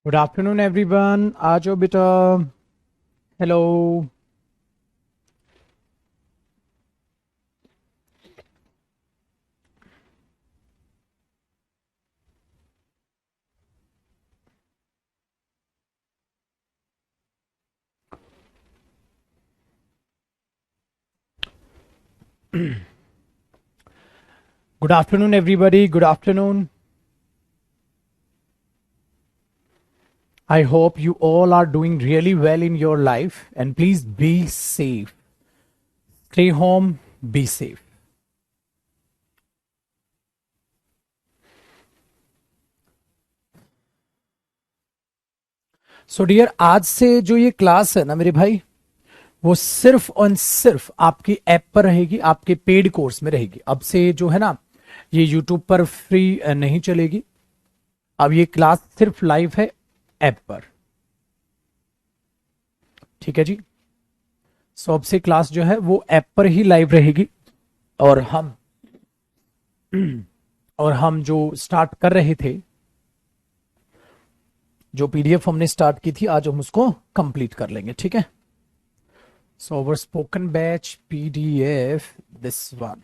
Good afternoon everyone. आ जाओ बेटा। Hello. Good afternoon everybody, good afternoon. I hope you all are doing really well in your life and please be safe. Stay home, be safe. So dear, आज से जो ये class है ना मेरे भाई, वो सिर्फ और सिर्फ आपकी ऐप पर रहेगी, आपके पेड कोर्स में रहेगी। अब से जो है ना, ये यूट्यूब पर फ्री नहीं चलेगी। अब ये क्लास सिर्फ लाइव है ऐप पर, ठीक है जी। सो अब से क्लास जो है वो ऐप पर ही लाइव रहेगी। और हम जो स्टार्ट कर रहे थे, जो पीडीएफ हमने स्टार्ट की थी, आज हम उसको कंप्लीट कर लेंगे, ठीक है। So our spoken batch PDF, this one.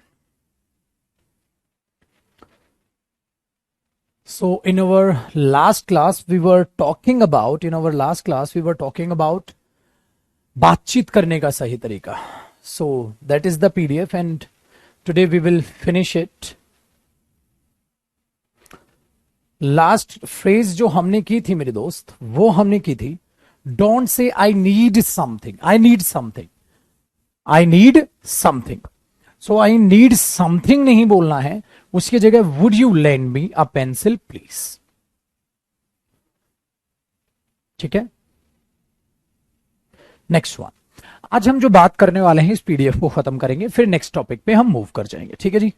So in our last class we were talking about बातचीत करने का सही तरीका। So that is the PDF and today we will finish it. Last phrase जो हमने की थी मेरे दोस्त, वो हमने की थी don't say I need something, I need something, I need something. So I need something नहीं बोलना है, उसकी जगह would you lend me a pencil please, ठीक है। नेक्स्ट वन, आज हम जो बात करने वाले हैं इस पीडीएफ को खत्म करेंगे, फिर नेक्स्ट टॉपिक पे हम मूव कर जाएंगे, ठीक है जी।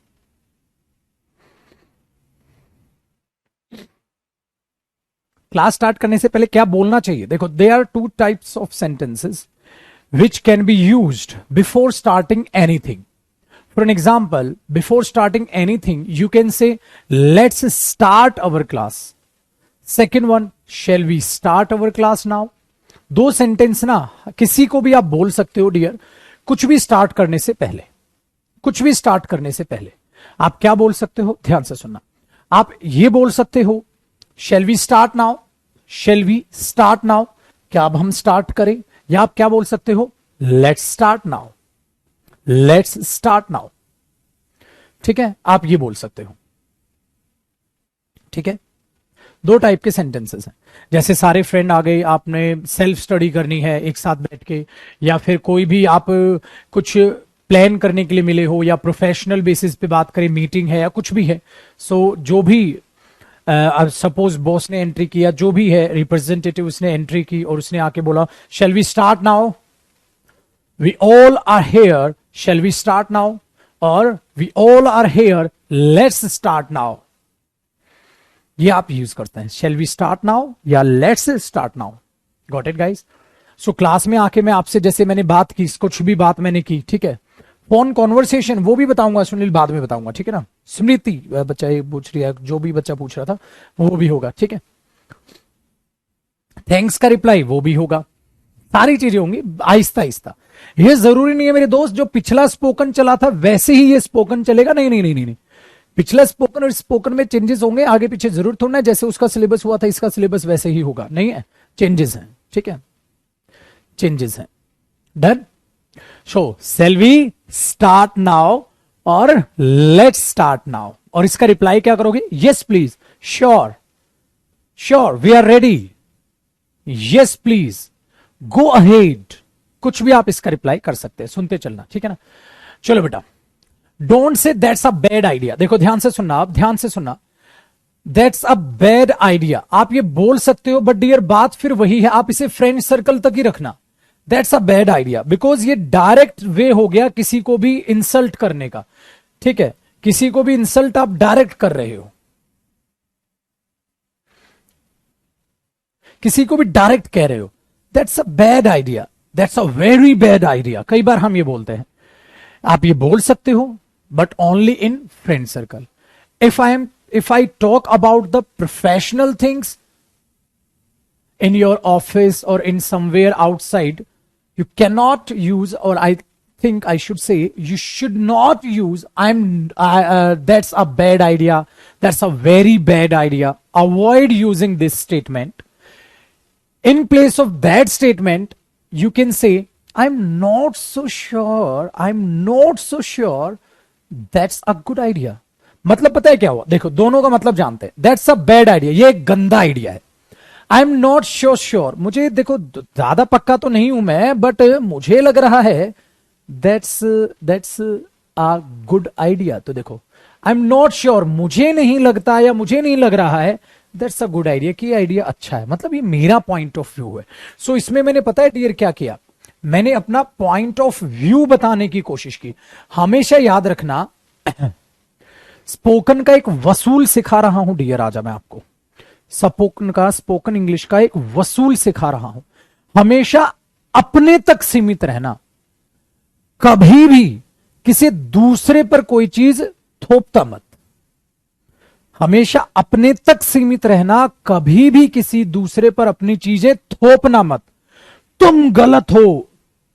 क्लास स्टार्ट करने से पहले क्या बोलना चाहिए, देखो, there are two types of sentences which can be used before starting anything. For an example, before starting anything, you can say, let's start our class. Second one, shall we start our class now? दो sentence ना किसी को भी आप बोल सकते हो dear, कुछ भी स्टार्ट करने से पहले, कुछ भी स्टार्ट करने से पहले आप क्या बोल सकते हो, ध्यान से सुनना। आप ये बोल सकते हो, shall we start now? shall we start now? क्या अब हम स्टार्ट करें? या आप क्या बोल सकते हो, let's start now, let's start now, ठीक है, आप ये बोल सकते हो, ठीक है। दो टाइप के सेंटेंसेस हैं, जैसे सारे फ्रेंड आ गए, आपने सेल्फ स्टडी करनी है एक साथ बैठ के, या फिर कोई भी आप कुछ प्लान करने के लिए मिले हो, या प्रोफेशनल बेसिस पे बात करें, मीटिंग है या कुछ भी है। सो जो भी सपोज बॉस ने एंट्री किया, जो भी है रिप्रेजेंटेटिव, उसने एंट्री की और उसने आके बोला, shall we start now, we all are here, shall we start now, और we all are here, let's start now. ये आप यूज करते हैं, शेल वी स्टार्ट नाउ या let's start now. Got it guys? So class में आके मैं आपसे, जैसे मैंने बात की, कुछ भी बात मैंने की, ठीक है, फोन कॉन्वर्सेशन वो भी बताऊंगा, सुनील बाद में बताऊंगा, ठीक है ना। स्मृति बच्चा ये पूछ रही है, जो भी बच्चा पूछ रहा था वो भी होगा, ठीक है। थैंक्स का रिप्लाई वो भी होगा, सारी चीजें होंगी आहिस्ता आहिस्ता। ये जरूरी नहीं है मेरे दोस्त जो पिछला स्पोकन चला था वैसे ही ये स्पोकन चलेगा, नहीं नहीं नहीं नहीं, नहीं। पिछला स्पोकन और स्पोकन में चेंजेस होंगे, आगे पीछे जरूर थोड़ा, जैसे उसका सिलेबस हुआ था इसका सिलेबस वैसे ही होगा, नहीं है, चेंजेस हैं, ठीक है, चेंजेस हैं। Done. So shall we start now और लेट्स स्टार्ट नाउ, और इसका रिप्लाई क्या करोगे, yes please, sure, sure, we are ready, yes please, go ahead, कुछ भी आप इसका रिप्लाई कर सकते हैं, सुनते चलना, ठीक है ना। चलो बेटा, don't say that's a bad idea. देखो ध्यान से सुनना, आप ध्यान से सुनना, दैट्स अ बैड आइडिया आप ये बोल सकते हो, बट डियर बात फिर वही है, आप इसे फ्रेंड सर्कल तक ही रखना। That's a bad idea because ये डायरेक्ट वे हो गया किसी को भी इंसल्ट करने का, ठीक है, किसी को भी इंसल्ट आप डायरेक्ट कर रहे हो, किसी को भी डायरेक्ट कह रहे हो, that's a bad idea, that's a very bad idea, कई बार हम ये बोलते हैं। आप ये बोल सकते हो but only in friend circle. If I talk about the professional things, in your office or in somewhere outside, you cannot use, or I think I should say, you should not use that's a bad idea, that's a very bad idea. Avoid using this statement. In place of that statement, you can say, I'm not so sure, I'm not so sure, that's a good idea. मतलब पता है क्या हुआ, देखो दोनों का मतलब जानते हैं. दैट्स अ बैड आइडिया, ये एक गंदा आइडिया है. आई एम नॉट श्योर, मुझे देखो ज्यादा पक्का तो नहीं हूं मैं, बट मुझे लग रहा है दैट्स अ गुड आइडिया. तो देखो, आई एम नॉट श्योर, मुझे नहीं लगता या मुझे नहीं लग रहा है, दैट्स अ गुड आइडिया, कि आइडिया अच्छा है, मतलब ये मेरा पॉइंट ऑफ व्यू है. सो इसमें मैंने पता है डियर क्या किया, मैंने अपना पॉइंट ऑफ व्यू बताने की कोशिश की. हमेशा याद रखना, स्पोकन का एक वसूल सिखा रहा हूं डियर, आजा मैं आपको स्पोकन इंग्लिश का एक वसूल सिखा रहा हूं. हमेशा अपने तक सीमित रहना, कभी भी किसी दूसरे पर कोई चीज थोपता मत. हमेशा अपने तक सीमित रहना, कभी भी किसी दूसरे पर अपनी चीजें थोपना मत. तुम गलत हो,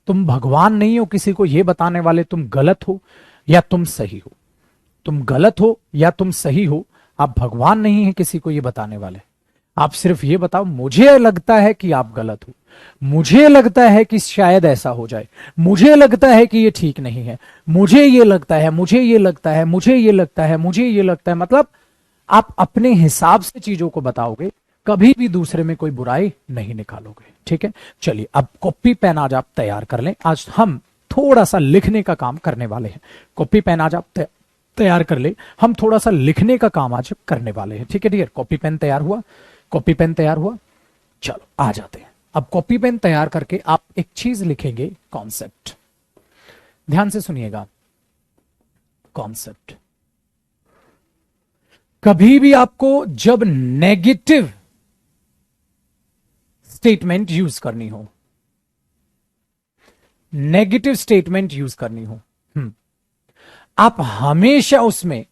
तुम भगवान नहीं हो किसी को यह बताने वाले तुम गलत हो या तुम सही हो. तुम गलत हो या तुम सही हो, आप भगवान नहीं है किसी को यह बताने वाले. आप सिर्फ ये बताओ, मुझे लगता है कि आप गलत हो, मुझे लगता है कि शायद ऐसा हो जाए, मुझे लगता है कि ये ठीक नहीं है, मुझे ये लगता है, मुझे ये लगता है, मुझे ये लगता है, मुझे ये लगता है. मतलब आप अपने हिसाब से चीजों को बताओगे, कभी भी दूसरे में कोई बुराई नहीं निकालोगे. ठीक है, चलिए अब कॉपी पेन आज आप तैयार कर लें. आज हम थोड़ा सा लिखने का काम करने वाले हैं. कॉपी पेन आज आप तैयार कर ले, हम थोड़ा सा लिखने का काम आज करने वाले हैं. ठीक है डियर, कॉपी पेन तैयार हुआ, कॉपी पेन तैयार हुआ, चलो आ जाते हैं. अब कॉपी पेन तैयार करके आप एक चीज लिखेंगे, कॉन्सेप्ट. ध्यान से सुनिएगा, कॉन्सेप्ट. कभी भी आपको जब नेगेटिव स्टेटमेंट यूज करनी हो, नेगेटिव स्टेटमेंट यूज करनी हो, आप हमेशा उसमें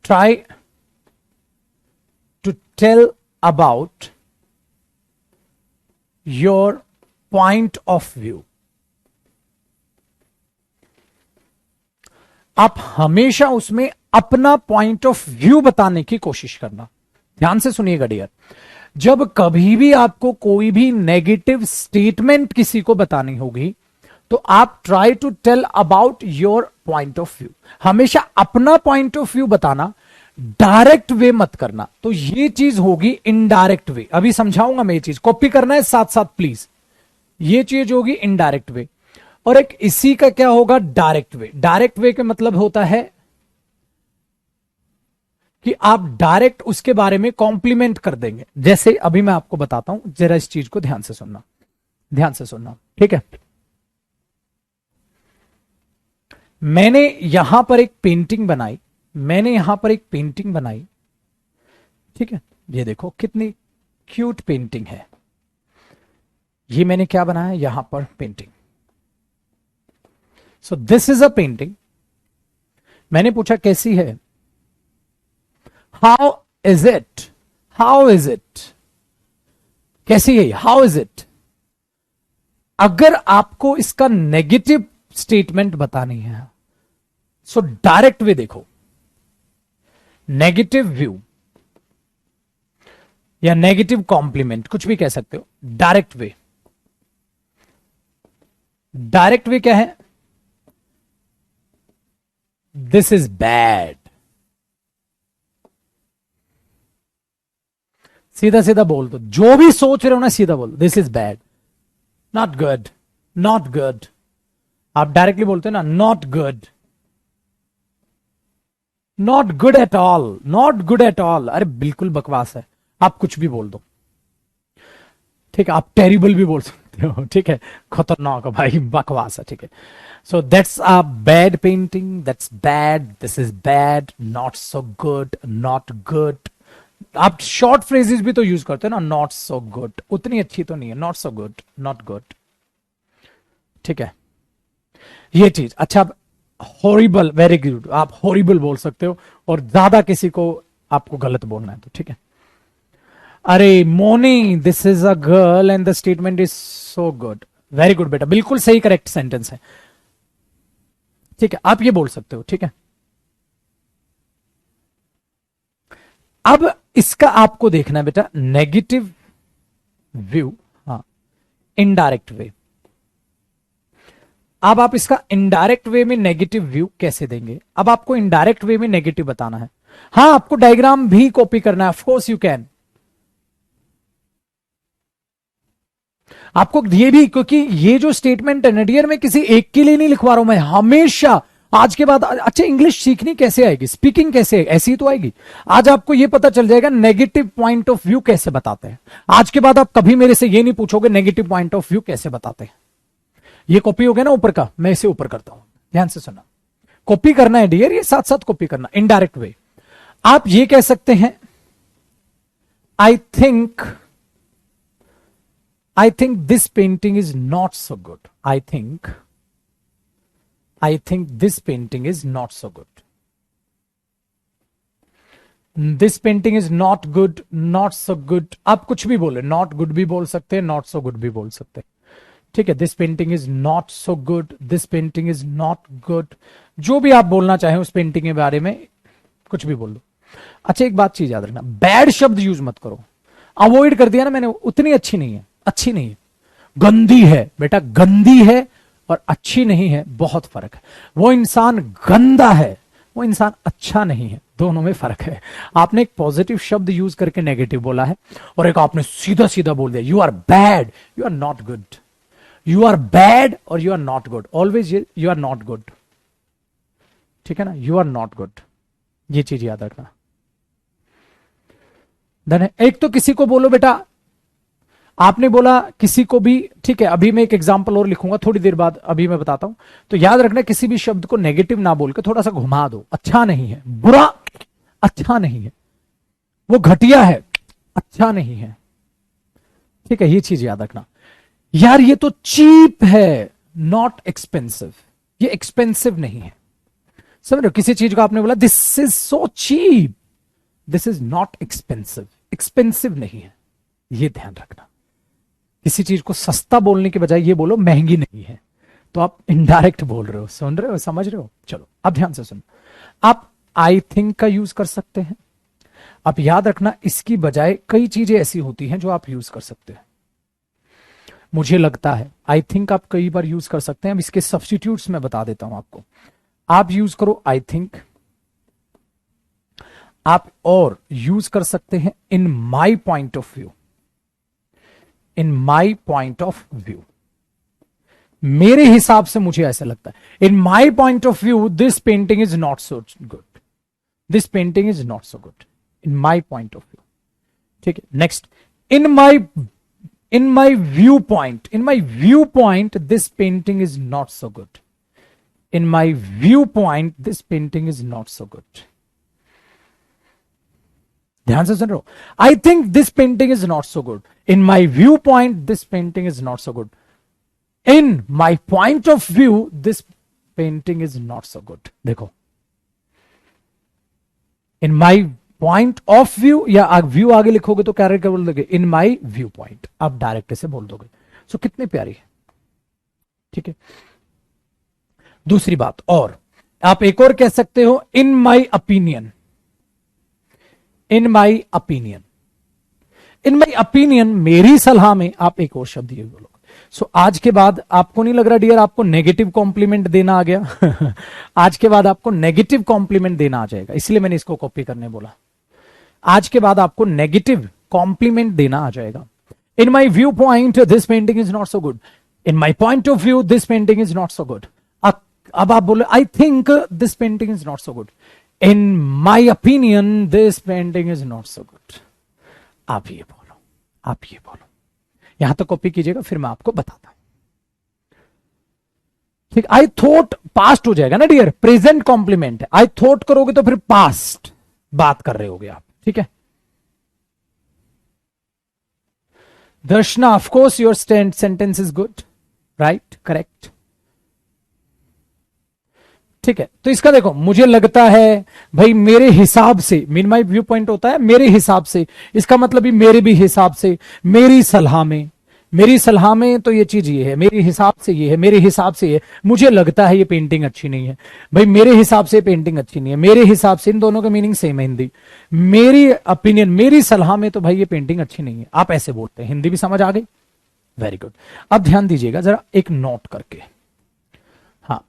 try to tell about your point of view. आप हमेशा उसमें अपना पॉइंट ऑफ व्यू बताने की कोशिश करना. ध्यान से सुनिएगा डियर, जब कभी भी आपको कोई भी नेगेटिव स्टेटमेंट किसी को बतानी होगी, तो आप try to tell about your point of view. हमेशा अपना पॉइंट ऑफ व्यू बताना, डायरेक्ट वे मत करना. तो ये चीज होगी इनडायरेक्ट वे. अभी समझाऊंगा मैं ये चीज, कॉपी करना है साथ साथ प्लीज. ये चीज होगी इनडायरेक्ट वे, और एक इसी का क्या होगा, डायरेक्ट वे. डायरेक्ट वे का मतलब होता है कि आप डायरेक्ट उसके बारे में कॉम्प्लीमेंट कर देंगे. जैसे अभी मैं आपको बताता हूं, जरा इस चीज को ध्यान से सुनना, ध्यान से सुनना. ठीक है, मैंने यहां पर एक पेंटिंग बनाई, ठीक है, ये देखो कितनी क्यूट पेंटिंग है. ये मैंने क्या बनाया, यहां पर painting. So this is a painting. मैंने पूछा कैसी है, हाउ इज इट, कैसी है, हाउ इज इट. अगर आपको इसका नेगेटिव स्टेटमेंट बतानी है, सो डायरेक्ट वे देखो, नेगेटिव व्यू या नेगेटिव कॉम्प्लीमेंट, कुछ भी कह सकते हो. डायरेक्ट वे क्या है, दिस इज बैड. सीधा सीधा बोल दो, जो भी सोच रहे हो ना सीधा बोल दो, this is bad, not good, not good. आप डायरेक्टली बोलते हो ना, not good, not good at all, not good at all. अरे बिल्कुल बकवास है, आप कुछ भी बोल दो. ठीक है, आप टेरिबल भी बोल सकते हो. ठीक है, खतरनाक है भाई, बकवास है. ठीक है, so that's a bad painting, that's bad, this is bad, not so good, not good. आप शॉर्ट फ्रेजेस भी तो यूज करते हो ना, नॉट सो गुड, उतनी अच्छी तो नहीं है, not so good, not good. ठीक है, ये चीज. अच्छा, हॉरिबल, वेरी गुड, आप हॉरिबल बोल सकते हो, और ज्यादा किसी को आपको गलत बोलना है तो. ठीक है, अरे Moni, this is a girl and the statement is so good. Very good बेटा, बिल्कुल सही करेक्ट सेंटेंस है। ठीक है, आप ये बोल सकते हो। ठीक है, अब इसका आपको देखना है बेटा नेगेटिव व्यू, हाँ, इनडायरेक्ट वे। अब आप इसका इनडायरेक्ट वे में नेगेटिव व्यू कैसे देंगे? अब आपको इनडायरेक्ट वे में नेगेटिव बताना है। हाँ, आपको डायग्राम भी कॉपी करना है, ऑफ कोर्स यू कैन। आपको ये भी, क्योंकि ये जो स्टेटमेंट है ना डियर, मैं किसी एक के लिए नहीं लिखवा रहा हूं, मैं हमेशा आज के बाद, अच्छा इंग्लिश सीखनी कैसे आएगी, स्पीकिंग कैसे आएगी, ऐसी तो आएगी। आज आपको ये पता चल जाएगा नेगेटिव पॉइंट ऑफ व्यू कैसे बताते हैं। आज के बाद आप कभी मेरे से ये नहीं पूछोगे नेगेटिव पॉइंट ऑफ व्यू कैसे बताते हैं। ये कॉपी हो गया ना ऊपर का, मैं इसे ऊपर करता हूं, ध्यान से सुनना। कॉपी करना है डियर, ये साथ साथ कॉपी करना। इनडायरेक्ट वे, आप ये कह सकते हैं I think, I think this painting is not so good. I think this painting is not so good. This painting is not good, not so good. आप कुछ भी बोले, not good भी बोल सकते हैं, not so good भी बोल सकते हैं। ठीक है, this painting is not so good, this painting is not good। जो भी आप बोलना चाहें उस पेंटिंग के बारे में कुछ भी बोल दो। अच्छा एक बात चीज याद रखना, बैड शब्द यूज मत करो। अवॉइड कर दिया ना मैंने, उतनी अच्छी नहीं है, अच्छी नहीं है, गंदी है बेटा, गंदी है और अच्छी नहीं है, बहुत फर्क है। वो इंसान गंदा है, वो इंसान अच्छा नहीं है, दोनों में फर्क है। आपने एक पॉजिटिव शब्द यूज करके नेगेटिव बोला है, और एक आपने सीधा सीधा बोल दिया you are bad, you are not good. You are bad और you are not good, always you are not good. ठीक है ना, यू आर नॉट गुड, ये चीज याद रखना। धन है, एक तो किसी को बोलो बेटा, आपने बोला किसी को भी, ठीक है, अभी मैं एक एग्जांपल और लिखूंगा थोड़ी देर बाद, अभी मैं बताता हूं। तो याद रखना किसी भी शब्द को नेगेटिव ना बोल के थोड़ा सा घुमा दो। अच्छा नहीं है, बुरा, अच्छा नहीं है, वो घटिया है, अच्छा नहीं है। ठीक है, ये चीज याद रखना। यार ये तो चीप है, नॉट एक्सपेंसिव, ये एक्सपेंसिव नहीं है। समझ रहे हो, किसी चीज को आपने बोला this is so cheap, this is not expensive, expensive नहीं है, ये ध्यान रखना। किसी चीज को सस्ता बोलने के बजाय ये बोलो महंगी नहीं है, तो आप इनडायरेक्ट बोल रहे हो। सुन रहे हो, समझ रहे हो? चलो अब ध्यान से सुनो। आप आई थिंक का यूज कर सकते हैं। आप याद रखना इसकी बजाय कई चीजें ऐसी होती हैं जो आप यूज कर सकते हैं। मुझे लगता है आई थिंक आप कई बार यूज कर सकते हैं। अब इसके सब्स्टिट्यूट्स मैं बता देता हूं आपको। आप यूज करो आई थिंक, आप और यूज कर सकते हैं in my point of view. In my point of view, मेरे हिसाब से मुझे ऐसा लगता है, in my point of view this painting is not so good, this painting is not so good, in my point of view. ठीक है, next, in my view point, in my view point this painting is not so good, in my view point this painting is not so good. ध्यान से सुन रहे हो, आई think this painting is not so good, in my view point this painting is not so good, in my point of view this painting is not so good. देखो, इन my point of view, या view आगे लिखोगे तो क्या बोल दोगे, इन my view point, आप direct से बोल दोगे। सो कितनी प्यारी है। ठीक है, दूसरी बात, और आप एक और कह सकते हो in my opinion, in my opinion, in my opinion, मेरी सलाह में आप एक और शब्द ये बोलोगे। सो आज के बाद आपको नहीं लग रहा डियर आपको नेगेटिव कॉम्प्लीमेंट देना आ गया? आज के बाद आपको नेगेटिव कॉम्प्लीमेंट देना आ जाएगा, इसलिए मैंने इसको कॉपी करने बोला। आज के बाद आपको नेगेटिव कॉम्प्लीमेंट देना आ जाएगा। In my view point this painting is not so good, in my point of view this painting is not so good. अब आप बोले I think this painting is not so good, in my opinion this painting is not so good. आप ये बोलो, आप ये बोलो, यहां तक कॉपी कीजिएगा, फिर मैं आपको बताता हूं। ठीक, आई थॉट पास्ट हो जाएगा ना डियर, प्रेजेंट कॉम्प्लीमेंट है। आई थॉट करोगे तो फिर पास्ट बात कर रहे होगे आप। ठीक है, Darshana, of course your sentence is good, right, correct. ठीक है, तो इसका देखो, मुझे लगता है, भाई मेरे हिसाब से, मीन माई व्यू पॉइंट होता है मेरे हिसाब से, इसका मतलब भी मेरे भी हिसाब से, मेरी सलाह में, मेरी सलाह में तो ये चीज ये है, मेरे हिसाब से ये है, मेरे हिसाब से ये, मुझे लगता है ये पेंटिंग अच्छी नहीं है, भाई मेरे हिसाब से पेंटिंग अच्छी नहीं है, मेरे हिसाब से, इन दोनों का मीनिंग सेम है हिंदी, मेरी ओपिनियन, मेरी सलाह में तो भाई ये पेंटिंग अच्छी नहीं है, आप ऐसे बोलते हैं, हिंदी भी समझ आ गई, वेरी गुड। अब ध्यान दीजिएगा जरा एक नोट करके, हाँ,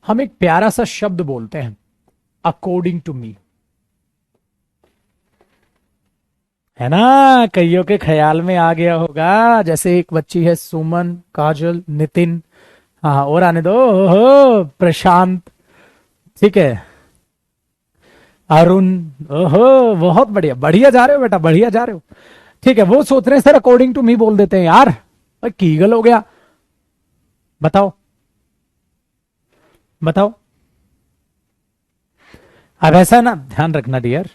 हम एक प्यारा सा शब्द बोलते हैं अकॉर्डिंग टू मी, है ना, कईयों के ख्याल में आ गया होगा, जैसे एक बच्ची है सुमन, काजल, नितिन, हाँ और आने दो, ओहो प्रशांत, ठीक है, अरुण, ओहो बहुत बढ़िया, बढ़िया जा रहे हो बेटा, बढ़िया जा रहे हो, ठीक है, वो सोच रहे हैं सर अकॉर्डिंग टू मी बोल देते हैं यार, भाई कीगल हो गया, बताओ बताओ। अब ऐसा ना, ध्यान रखना डियर,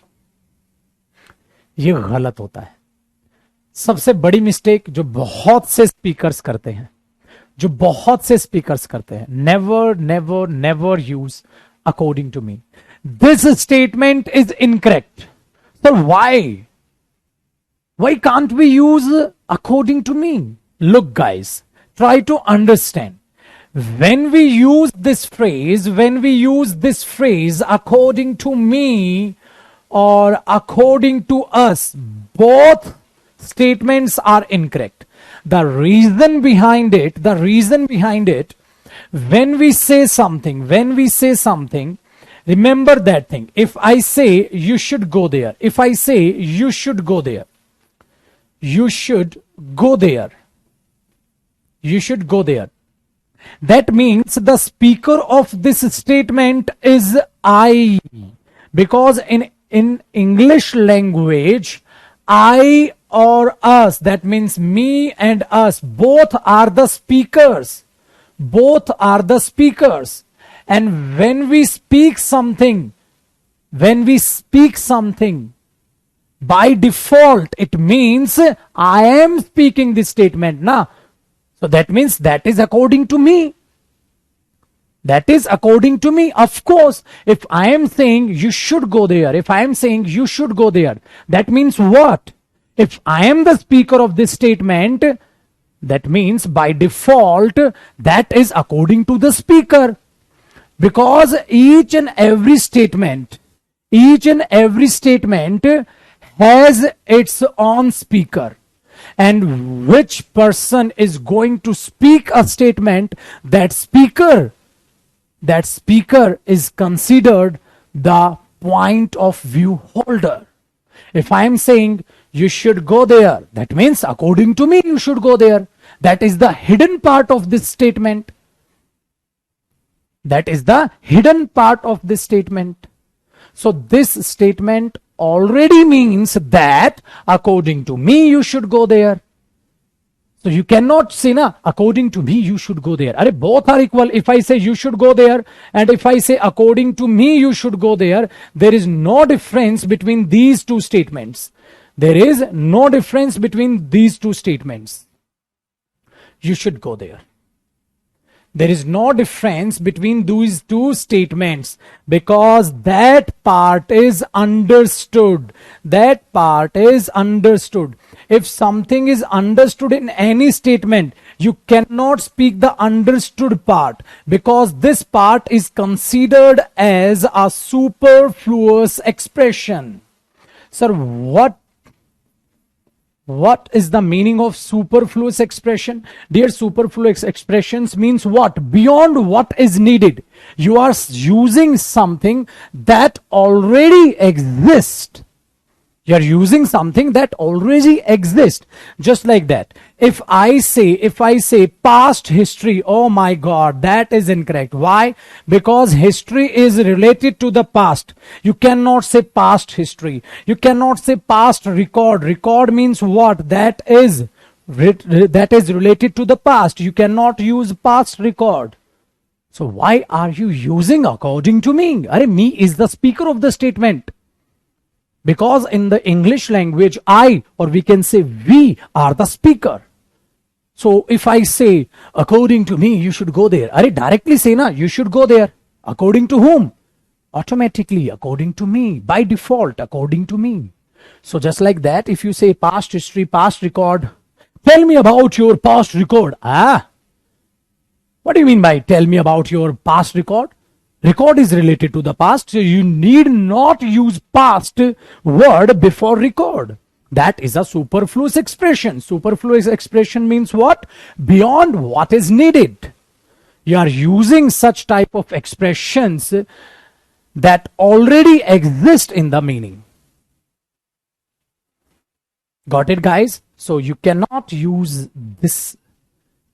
ये गलत होता है, सबसे बड़ी मिस्टेक जो बहुत से स्पीकर्स करते हैं, जो बहुत से स्पीकर्स करते हैं, never never never use according to me, this statement is incorrect, sir why can't we use according to me? Look guys, try to understand, when we use this phrase according to me or according to us, both statements are incorrect. The reason behind it, when we say something, remember that thing. If I say you should go there, if I say you should go there, you should go there, you should go there, that means the speaker of this statement is I, because in English language, I or us, that means me and us, both are the speakers, both are the speakers. And when we speak something, by default it means I am speaking this statement na, so that means that is according to me. That is according to me. Of course, if I am saying you should go there, that means what? If I am the speaker of this statement, that means by default that is according to the speaker. Because each and every statement has its own speaker. And which person is going to speak a statement, that speaker is considered the point of view holder. If I am saying you should go there, that means according to me you should go there. That is the hidden part of this statement. So this statement already means that according to me you should go there. So you cannot say na, according to me you should go there. Are both are equal. If I say you should go there and if I say according to me you should go there, there is no difference between these two statements. You should go there. There is no difference between these two statements, because that part is understood. If something is understood in any statement, you cannot speak the understood part, because this part is considered as a superfluous expression. Sir, what is the meaning of superfluous expression? Dear, superfluous expressions means what? Beyond what is needed. You are using something that already exists. You are using something that already exists. Just like that. If I say past history, oh my God, that is incorrect. Why? Because history is related to the past. You cannot say past history. You cannot say past record. Record means what? That is related to the past. You cannot use past record. So why are you using according to me? Arey, me is the speaker of the statement. Because in the English language, I, or we can say we, are the speaker. So if I say, according to me, you should go there. अरे directly say ना, you should go there. According to whom? Automatically, according to me. By default, according to me. So just like that, if you say past history, past record, tell me about your past record. What do you mean by tell me about your past record? Record is related to the past, so you need not use past word before record. That is a superfluous expression. Superfluous expression means what? Beyond what is needed. You are using such type of expressions that already exist in the meaning. Got it, guys? So you cannot use this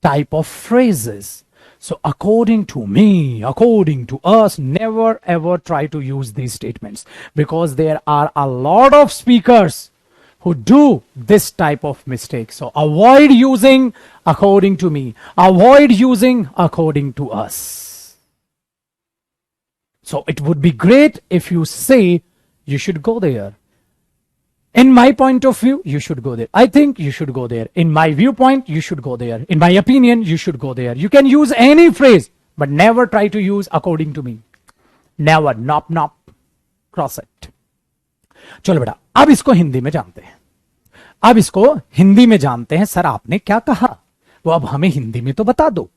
type of phrases. So according to me, according to us, never ever try to use these statements, because there are a lot of speakers who do this type of mistake. So avoid using according to me. Avoid using according to us. So it would be great if you say, you should go there. In my point of view, you should go there. I think you should go there. In my viewpoint, you should go there. In my opinion, you should go there. You can use any phrase, but never try to use according to me. Never. Nop, nop. Cross it. चलो बेटा, अब इसको हिंदी में जानते हैं. अब इसको हिंदी में जानते हैं. सर आपने क्या कहा, वो अब हमें हिंदी में तो बता दो.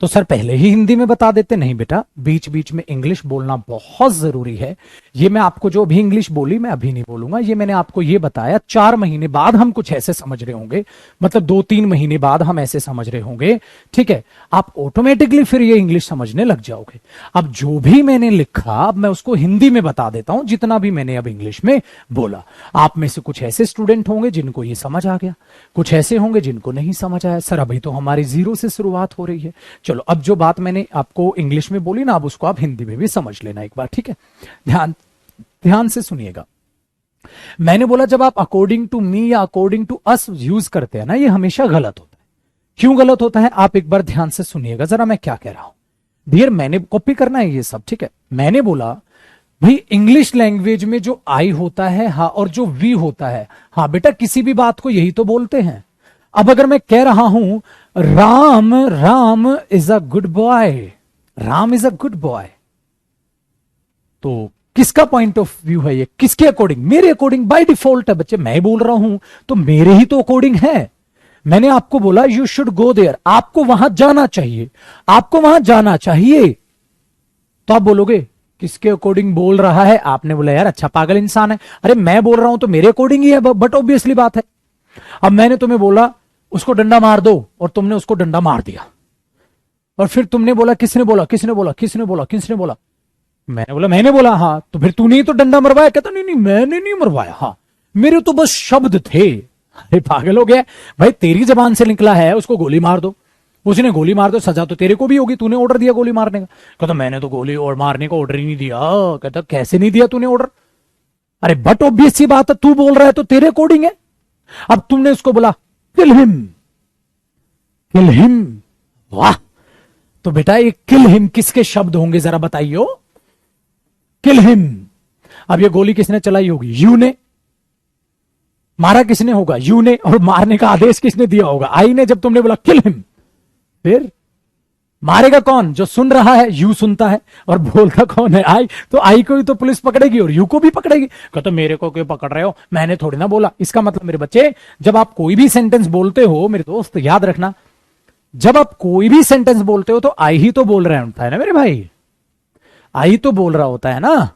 तो सर पहले ही हिंदी में बता देते. नहीं बेटा, बीच बीच में इंग्लिश बोलना बहुत जरूरी है. ये मैं आपको जो भी इंग्लिश बोली मैं अभी नहीं बोलूंगा. ये मैंने आपको ये बताया 4 महीने बाद हम कुछ ऐसे समझ रहे होंगे, मतलब 2-3 महीने बाद हम ऐसे समझ रहे होंगे. ठीक है, आप ऑटोमेटिकली फिर ये इंग्लिश समझने लग जाओगे. अब जो भी मैंने लिखा अब मैं उसको हिंदी में बता देता हूं, जितना भी मैंने अब इंग्लिश में बोला. आप में से कुछ ऐसे स्टूडेंट होंगे जिनको ये समझ आ गया, कुछ ऐसे होंगे जिनको नहीं समझ आया. सर अभी तो हमारी 0 से शुरुआत हो रही है. चलो, अब जो बात मैंने आपको इंग्लिश में बोली ना, अब उसको आप हिंदी में भी समझ लेना एक बार. ठीक है, ध्यान से सुनिएगा. मैंने बोला जब आप अकॉर्डिंग टू मी या अकॉर्डिंग टू अस यूज करते हैं ना, ये हमेशा गलत होता है. क्यों गलत होता है, आप एक बार ध्यान से सुनिएगा जरा मैं क्या कह रहा हूं. डियर, मैंने कॉपी करना है ये सब. ठीक है, मैंने बोला भाई इंग्लिश लैंग्वेज में जो आई होता है हा और जो वी होता है, हाँ बेटा किसी भी बात को यही तो बोलते हैं. अब अगर मैं कह रहा हूं Ram is a good boy, Ram is a good boy, तो किसका पॉइंट ऑफ व्यू है ये, किसके अकॉर्डिंग? मेरे अकॉर्डिंग. बाय डिफॉल्ट है बच्चे, मैं बोल रहा हूं तो मेरे ही तो अकॉर्डिंग है. मैंने आपको बोला यू शुड गो देयर, आपको वहां जाना चाहिए, आपको वहां जाना चाहिए. तो आप बोलोगे किसके अकॉर्डिंग बोल रहा है? आपने बोला यार अच्छा पागल इंसान है. अरे मैं बोल रहा हूं तो मेरे अकॉर्डिंग ही है, बट ऑब्वियसली बात है. अब मैंने तुम्हें बोला उसको डंडा मार दो, और तुमने उसको डंडा मार दिया. और फिर तुमने बोला किसने बोला, किसने बोला, किसने बोला, किसने बोला? मैंने बोला मैंने बोला. हाँ, तो फिर तूने ही तो डंडा मरवाया. कहता नहीं नहीं मैंने नहीं मरवाया, हाँ मेरे तो बस शब्द थे. अरे पागल हो गया भाई, तेरी जबान से निकला है उसको गोली मार दो. उसने गोली मार दो, सजा तो तेरे को भी होगी, तूने ऑर्डर दिया गोली मारने का. कहता मैंने तो गोली और मारने का ऑर्डर ही नहीं दिया. कहता कैसे नहीं दिया तूने ऑर्डर? अरे बट ऑब्वियस सी बात है, तू बोल रहा है तो तेरे अकॉर्डिंग है. अब तुमने उसको बोला किल हिम, किल हिम. वाह, तो बेटा ये किल हिम किसके शब्द होंगे जरा बताइयो? Kill him. अब ये गोली किसने चलाई होगी? यू ने. मारा किसने होगा? यू ने. और मारने का आदेश किसने दिया होगा? आई ने. जब तुमने बोला किल हिम, फिर मारेगा कौन? जो सुन रहा है, यू सुनता है, और बोलता कौन है? आई. तो आई को ही तो पुलिस पकड़ेगी और यू को भी पकड़ेगी. कहते मेरे को क्यों पकड़ रहे हो, मैंने थोड़ी ना बोला. इसका मतलब मेरे बच्चे, जब आप कोई भी सेंटेंस बोलते हो मेरे दोस्त, याद रखना, जब आप कोई भी सेंटेंस बोलते हो तो आई ही तो बोल रहा होता है ना मेरे भाई, आई तो बोल रहा होता है ना.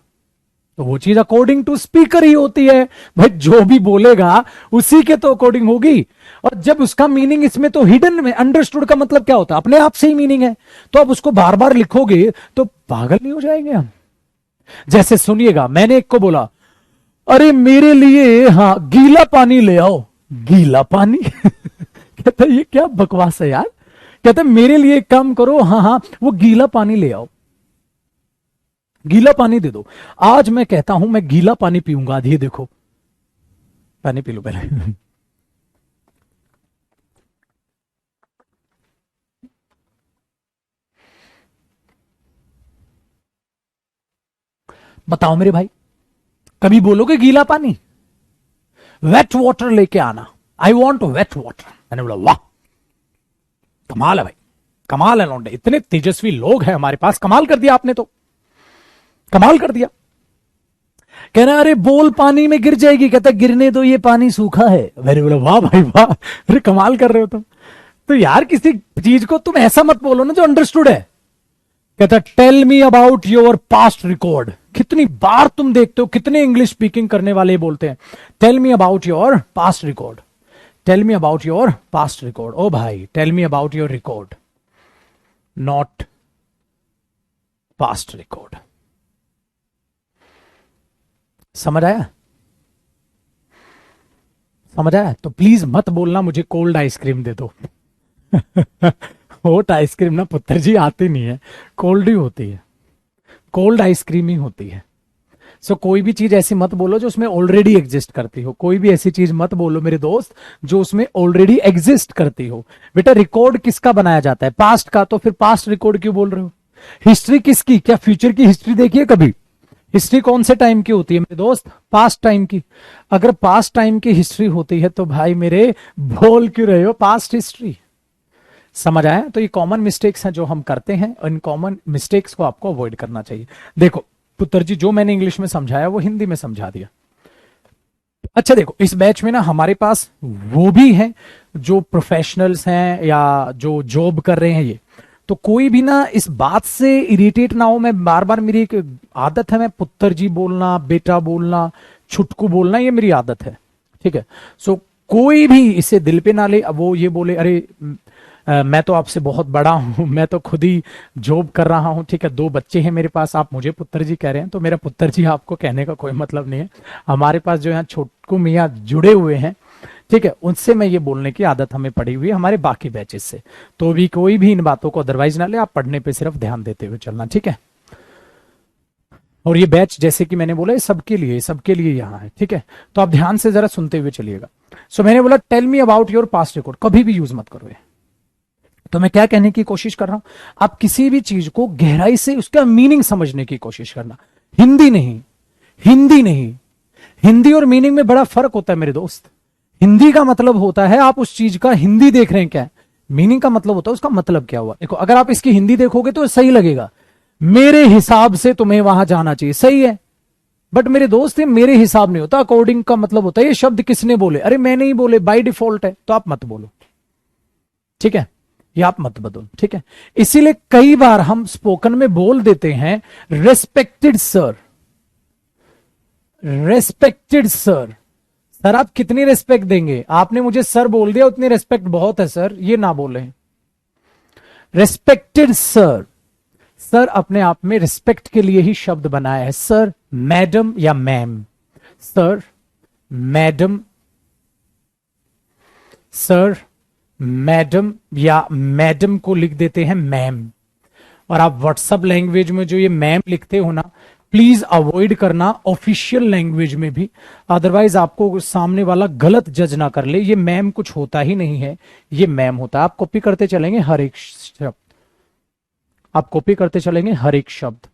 तो वो चीज अकॉर्डिंग टू स्पीकर ही होती है भाई. जो भी बोलेगा उसी के तो अकॉर्डिंग होगी. और जब उसका मीनिंग इसमें तो हिडन में, अंडरस्टूड का मतलब क्या होता है? अपने आप से ही मीनिंग है. तो अब उसको बार बार लिखोगे तो पागल नहीं हो जाएंगे हम? जैसे सुनिएगा, मैंने एक को बोला अरे मेरे लिए हाँ गीला पानी ले आओ. गीला पानी कहता ये क्या बकवास है यार. कहता मेरे लिए एक काम करो, हाँ हाँ वो गीला पानी ले आओ, गीला पानी दे दो. आज मैं कहता हूं मैं गीला पानी पीऊंगा. ये देखो, पानी पी लो पहले. बताओ मेरे भाई, कभी बोलोगे गीला पानी? वेट वाटर लेके आना. I want wet water. मैंने बोला वाह, कमाल है भाई, कमाल है लौंडे, इतने तेजस्वी लोग हैं हमारे पास, कमाल कर दिया आपने तो, कमाल कर दिया। कह रहा अरे बोल पानी में गिर जाएगी, कहता गिरने दो ये पानी सूखा है। मैंने बोला वाह भाई वाह, अरे कमाल कर रहे हो तुम तो यार, किसी चीज को तुम ऐसा मत बोलो ना जो अंडरस्टूड है। कहता tell me about your past record. कितनी बार तुम देखते हो कितने इंग्लिश स्पीकिंग करने वाले बोलते हैं tell me about your past record, tell me about your past record. ओ भाई tell me about your record, not past record. समझ आया? समझ आया? तो प्लीज मत बोलना मुझे कोल्ड आइसक्रीम दे दो। हॉट आइसक्रीम ना पुत्र जी आती नहीं है, कोल्ड ही होती है, कोल्ड आइसक्रीम ही होती है। सो कोई भी चीज ऐसी मत बोलो जो उसमें ऑलरेडी एग्जिस्ट करती हो, कोई भी ऐसी चीज मत बोलो मेरे दोस्त जो उसमें ऑलरेडी एग्जिस्ट करती हो। बेटा रिकॉर्ड किसका बनाया जाता है? पास्ट का, तो फिर पास्ट रिकॉर्ड क्यों बोल रहे हो? हिस्ट्री किसकी? क्या फ्यूचर की हिस्ट्री देखिए कभी? हिस्ट्री कौन से टाइम की होती है मेरे दोस्त? पास्ट टाइम की। अगर पास्ट टाइम की हिस्ट्री होती है तो भाई मेरे बोल क्यों रहे हो पास्ट हिस्ट्री? समझ आया? तो ये कॉमन मिस्टेक्स हैं जो हम करते हैं, इन कॉमन मिस्टेक्स को आपको अवॉइड करना चाहिए। देखो पुत्र जी जो मैंने इंग्लिश में समझाया वो हिंदी में समझा दिया। अच्छा देखो इस बैच में ना हमारे पास वो भी हैं जो प्रोफेशनल्स हैं या जो जॉब कर रहे हैं, ये तो कोई भी ना इस बात से इरिटेट ना हो। मैं बार बार, मेरी एक आदत है, मैं पुत्र जी बोलना, बेटा बोलना, छुटकू बोलना, ये मेरी आदत है, ठीक है? सो कोई भी इसे दिल पे ना ले। अब वो ये बोले अरे मैं तो आपसे बहुत बड़ा हूं, मैं तो खुद ही जॉब कर रहा हूं, ठीक है, 2 बच्चे हैं मेरे पास, आप मुझे पुत्र जी कह रहे हैं। तो मेरा पुत्र जी आपको कहने का कोई मतलब नहीं है। हमारे पास जो यहाँ छोटकू मियाँ जुड़े हुए हैं, ठीक है, उनसे मैं ये बोलने की आदत हमें पड़ी हुई है हमारे बाकी बैचेस से। तो भी कोई भी इन बातों को अदरवाइज ना ले, आप पढ़ने पे सिर्फ ध्यान देते हुए चलना, ठीक है? और ये बैच जैसे कि मैंने बोला ये सबके लिए यहाँ है, ठीक है? तो आप ध्यान से जरा सुनते हुए चलिएगा। सो मैंने बोला tell me about your past record, कभी भी यूज मत करो ये। तो मैं क्या कहने की कोशिश कर रहा हूं, आप किसी भी चीज को गहराई से उसका मीनिंग समझने की कोशिश करना। हिंदी नहीं, हिंदी नहीं, हिंदी और मीनिंग में बड़ा फर्क होता है मेरे दोस्त। हिंदी का मतलब होता है आप उस चीज का हिंदी देख रहे हैं क्या है, मीनिंग का मतलब होता है उसका मतलब क्या हुआ। देखो अगर आप इसकी हिंदी देखोगे तो सही लगेगा, मेरे हिसाब से तुम्हें वहां जाना चाहिए, सही है। बट मेरे दोस्त ये मेरे हिसाब नहीं होता, अकॉर्डिंग का मतलब होता है ये शब्द किसने बोले, अरे मैंने ही बोले, बाय डिफॉल्ट है, तो आप मत बोलो, ठीक है? ये आप मत बदलो, ठीक है? इसीलिए कई बार हम स्पोकन में बोल देते हैं respected sir, respected sir. Sir आप कितनी रेस्पेक्ट देंगे? आपने मुझे सर बोल दिया, उतनी रेस्पेक्ट बहुत है सर, ये ना बोले। रेस्पेक्टेड सर, सर अपने आप में रिस्पेक्ट के लिए ही शब्द बनाया है। सर, मैडम या ma'am, sir, madam, sir, madam या मैडम को लिख देते हैं मैम। और आप व्हाट्सएप लैंग्वेज में जो ये मैम लिखते हो ना, प्लीज अवॉइड करना ऑफिशियल लैंग्वेज में भी, अदरवाइज आपको सामने वाला गलत जज ना कर ले। ये मैम कुछ होता ही नहीं है, ये मैम होता है। आप कॉपी करते चलेंगे हर एक शब्द, आप कॉपी करते चलेंगे हर एक शब्द।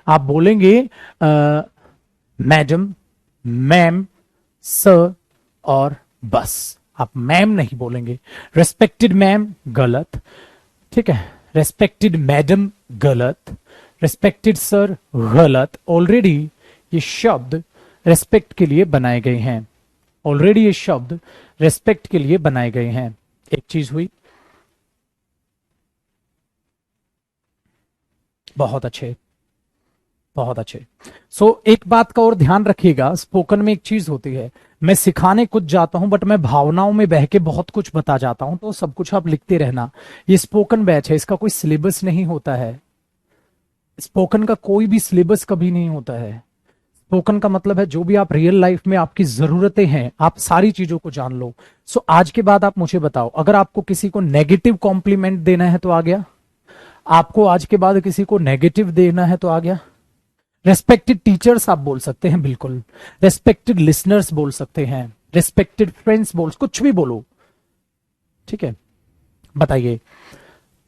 आप बोलेंगे मैडम, मैम, सर और बस, आप मैम नहीं बोलेंगे। रेस्पेक्टेड मैम गलत, ठीक है? रेस्पेक्टेड मैडम गलत, रेस्पेक्टेड सर गलत। ऑलरेडी ये शब्द रेस्पेक्ट के लिए बनाए गए हैं, ऑलरेडी ये शब्द रेस्पेक्ट के लिए बनाए गए हैं। एक चीज हुई, बहुत अच्छे, बहुत अच्छे। सो एक बात का और ध्यान रखिएगा, स्पोकन में एक चीज होती है, मैं सिखाने कुछ जाता हूं बट मैं भावनाओं में बह के बहुत कुछ बता जाता हूं, तो सब कुछ आप लिखते रहना। ये स्पोकन बैच है, इसका कोई सिलेबस नहीं होता है, स्पोकन का कोई भी सिलेबस कभी नहीं होता है। स्पोकन का मतलब है जो भी आप रियल लाइफ में आपकी जरूरतें हैं, आप सारी चीजों को जान लो। सो आज के बाद आप मुझे बताओ, अगर आपको किसी को नेगेटिव कॉम्प्लीमेंट देना है तो आ गया, आपको आज के बाद किसी को नेगेटिव देना है तो आ गया। रेस्पेक्टेड टीचर्स आप बोल सकते हैं, बिल्कुल। रेस्पेक्टेड लिसनर्स बोल सकते हैं, रेस्पेक्टेड फ्रेंड्स बोल, कुछ भी बोलो, ठीक है? बताइए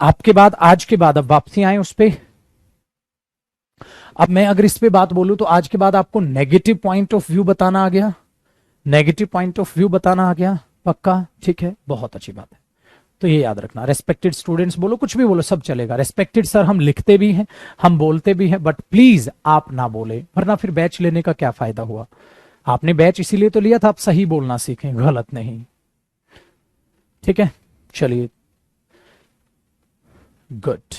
आपके बाद, आज के बाद अब वापसी आए उस पे। अब मैं अगर इस पे बात बोलूं तो आज के बाद आपको नेगेटिव पॉइंट ऑफ व्यू बताना आ गया, नेगेटिव पॉइंट ऑफ व्यू बताना आ गया, पक्का? ठीक है, बहुत अच्छी बात है, तो ये याद रखना, रेस्पेक्टेड स्टूडेंट्स बोलो, कुछ भी बोलो, सब चलेगा। रेस्पेक्टेड सर हम लिखते भी हैं, हम बोलते भी हैं, बट प्लीज आप ना बोले, वरना फिर बैच लेने का क्या फायदा हुआ। आपने बैच इसीलिए तो लिया था आप सही बोलना सीखें, गलत नहीं। ठीक है, चलिए गुड।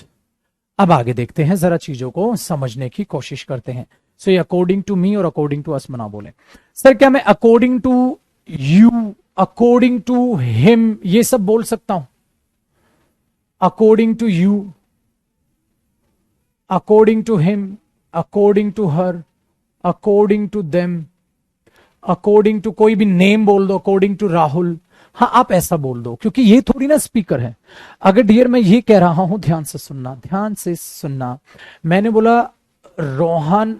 अब आगे देखते हैं, जरा चीजों को समझने की कोशिश करते हैं। सो ये अकॉर्डिंग टू मी और अकॉर्डिंग टू अस ना बोले। सर क्या मैं according to you, according to him ये सब बोल सकता हूं? According to you, according to him, according to her, according to them, according to कोई भी नेम बोल दो, अकॉर्डिंग टू राहुल। हाँ आप ऐसा बोल दो, क्योंकि ये थोड़ी ना स्पीकर है। अगर डियर मैं ये कह रहा हूं, ध्यान से सुनना, ध्यान से सुनना, मैंने बोला Rohan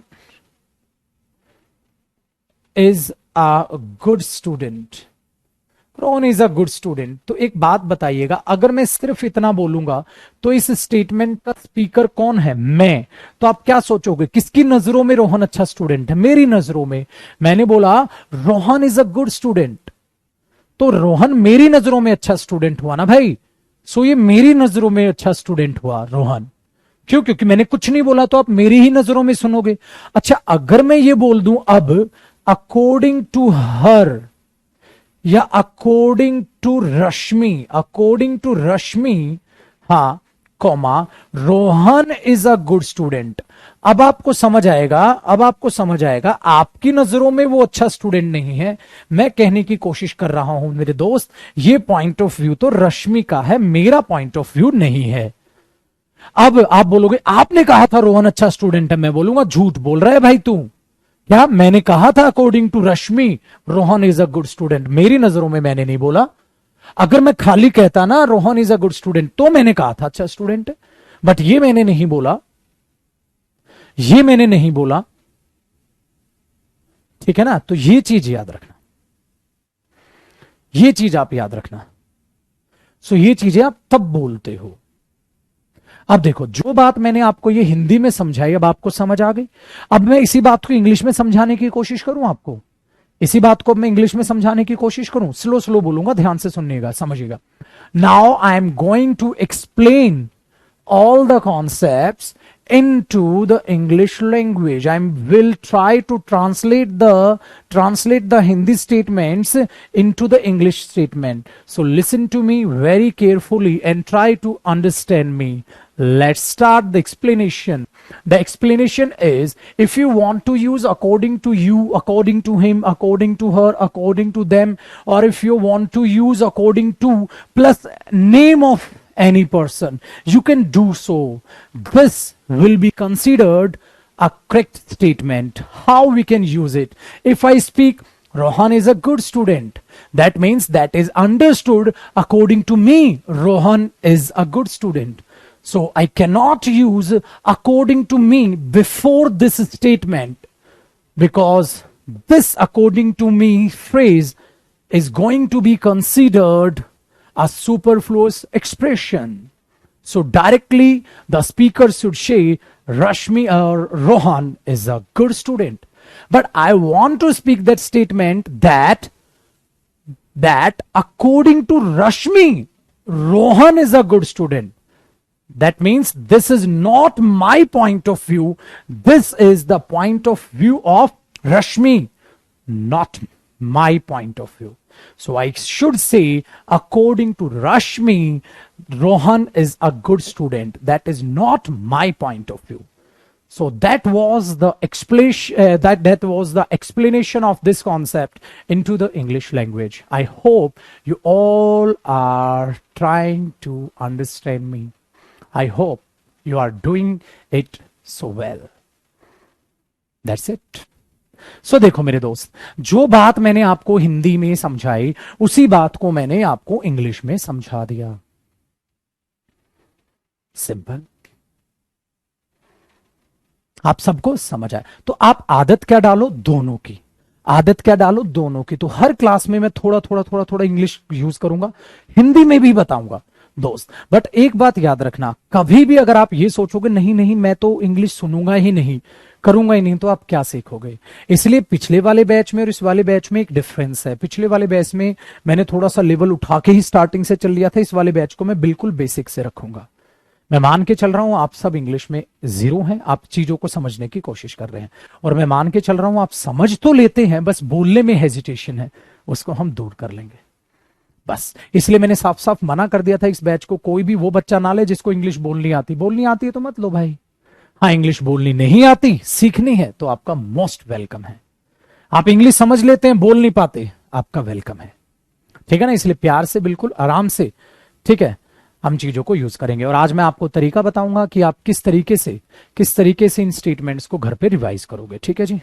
is a good student, Rohan is a good student, तो एक बात बताइएगा, अगर मैं सिर्फ इतना बोलूंगा तो इस स्टेटमेंट का स्पीकर कौन है? मैं। तो आप क्या सोचोगे, किसकी नजरों में रोहन अच्छा स्टूडेंट है? मेरी नजरों में। मैंने बोला Rohan is a good student, तो रोहन मेरी नजरों में अच्छा स्टूडेंट हुआ ना भाई। सो ये मेरी नजरों में अच्छा स्टूडेंट हुआ रोहन। क्यों? क्योंकि मैंने कुछ नहीं बोला, तो आप मेरी ही नजरों में सुनोगे। अच्छा अगर मैं ये बोल दूं अब अकॉर्डिंग टू हर या according to Rashmi, according to Rashmi, हाँ comma Rohan is a good student, अब आपको समझ आएगा, अब आपको समझ आएगा आपकी नजरों में वो अच्छा स्टूडेंट नहीं है। मैं कहने की कोशिश कर रहा हूं मेरे दोस्त, ये पॉइंट ऑफ व्यू तो रश्मि का है, मेरा पॉइंट ऑफ व्यू नहीं है। अब आप बोलोगे आपने कहा था रोहन अच्छा स्टूडेंट है, मैं बोलूंगा झूठ बोल रहा है भाई तू। क्या मैंने कहा था according to Rashmi Rohan is a good student? मेरी नजरों में मैंने नहीं बोला। अगर मैं खाली कहता ना Rohan is a good student तो मैंने कहा था अच्छा स्टूडेंट है, बट ये मैंने नहीं बोला, ये मैंने नहीं बोला। ठीक है ना, तो ये चीज याद रखना, ये चीज आप याद रखना। सो ये चीजें आप तब बोलते हो। अब देखो जो बात मैंने आपको ये हिंदी में समझाई, अब आपको समझ आ गई। अब मैं इसी बात को इंग्लिश में समझाने की कोशिश करूं आपको, इसी बात को मैं इंग्लिश में समझाने की कोशिश करूं। स्लो स्लो बोलूंगा, ध्यान से सुनिएगा, समझिएगा। Now I am going to explain all the concepts into the English language. I will try to translate the Hindi statements into the English statement. So listen to me very carefully and try to understand me. Let's start the explanation. The explanation is, if you want to use according to you, according to him, according to her, according to them, or if you want to use according to plus name of any person, you can do so. This will be considered a correct statement. How we can use it? If I speak Rohan is a good student, that means that is understood according to me, Rohan is a good student. So I cannot use according to me before this statement, because this according to me phrase is going to be considered a superfluous expression. So directly the speaker should say Rashmi or Rohan is a good student. But I want to speak that statement that according to Rashmi, Rohan is a good student. That means this is not my point of view. This is the point of view of Rashmi, not my point of view. So I should say, according to Rashmi, Rohan is a good student. That is not my point of view. So that was the explanation. That was the explanation of this concept into the English language. I hope you all are trying to understand me. I hope you are doing it so well. That's it. सो देखो मेरे दोस्त, जो बात मैंने आपको हिंदी में समझाई उसी बात को मैंने आपको इंग्लिश में समझा दिया। सिंपल, आप सबको समझ आया। तो आप आदत क्या डालो दोनों की, आदत क्या डालो दोनों की। तो हर क्लास में मैं थोड़ा थोड़ा थोड़ा थोड़ा इंग्लिश यूज करूंगा, हिंदी में भी बताऊंगा दोस्त। बट एक बात याद रखना, कभी भी अगर आप ये सोचोगे नहीं नहीं मैं तो इंग्लिश सुनूंगा ही नहीं, करूंगा ही नहीं तो आप क्या सीखोगे। इसलिए पिछले वाले बैच में और इस वाले बैच में एक डिफरेंस है। पिछले वाले बैच में मैंने थोड़ा सा लेवल उठा के ही स्टार्टिंग से चल लिया था, इस वाले बैच को मैं बिल्कुल बेसिक से रखूंगा। मैं मान के चल रहा हूं आप सब इंग्लिश में जीरो हैं, आप चीजों को समझने की कोशिश कर रहे हैं, और मैं मान के चल रहा हूं आप समझ तो लेते हैं, बस बोलने में हेजिटेशन है, उसको हम दूर कर लेंगे बस। इसलिए मैंने साफ साफ मना कर दिया था इस बैच को, कोई भी वो बच्चा ना ले जिसको इंग्लिश बोलनी आती। बोलनी आती है तो मत लो भाई, हाँ इंग्लिश बोलनी नहीं आती, सीखनी है तो आपका मोस्ट वेलकम है। आप इंग्लिश समझ लेते हैं, बोल नहीं पाते, आपका वेलकम है, ठीक है ना। इसलिए प्यार से, बिल्कुल आराम से, ठीक है, हम चीजों को यूज करेंगे। और आज मैं आपको तरीका बताऊंगा कि आप किस तरीके से इन स्टेटमेंट्स को घर पे रिवाइज करोगे, ठीक है जी।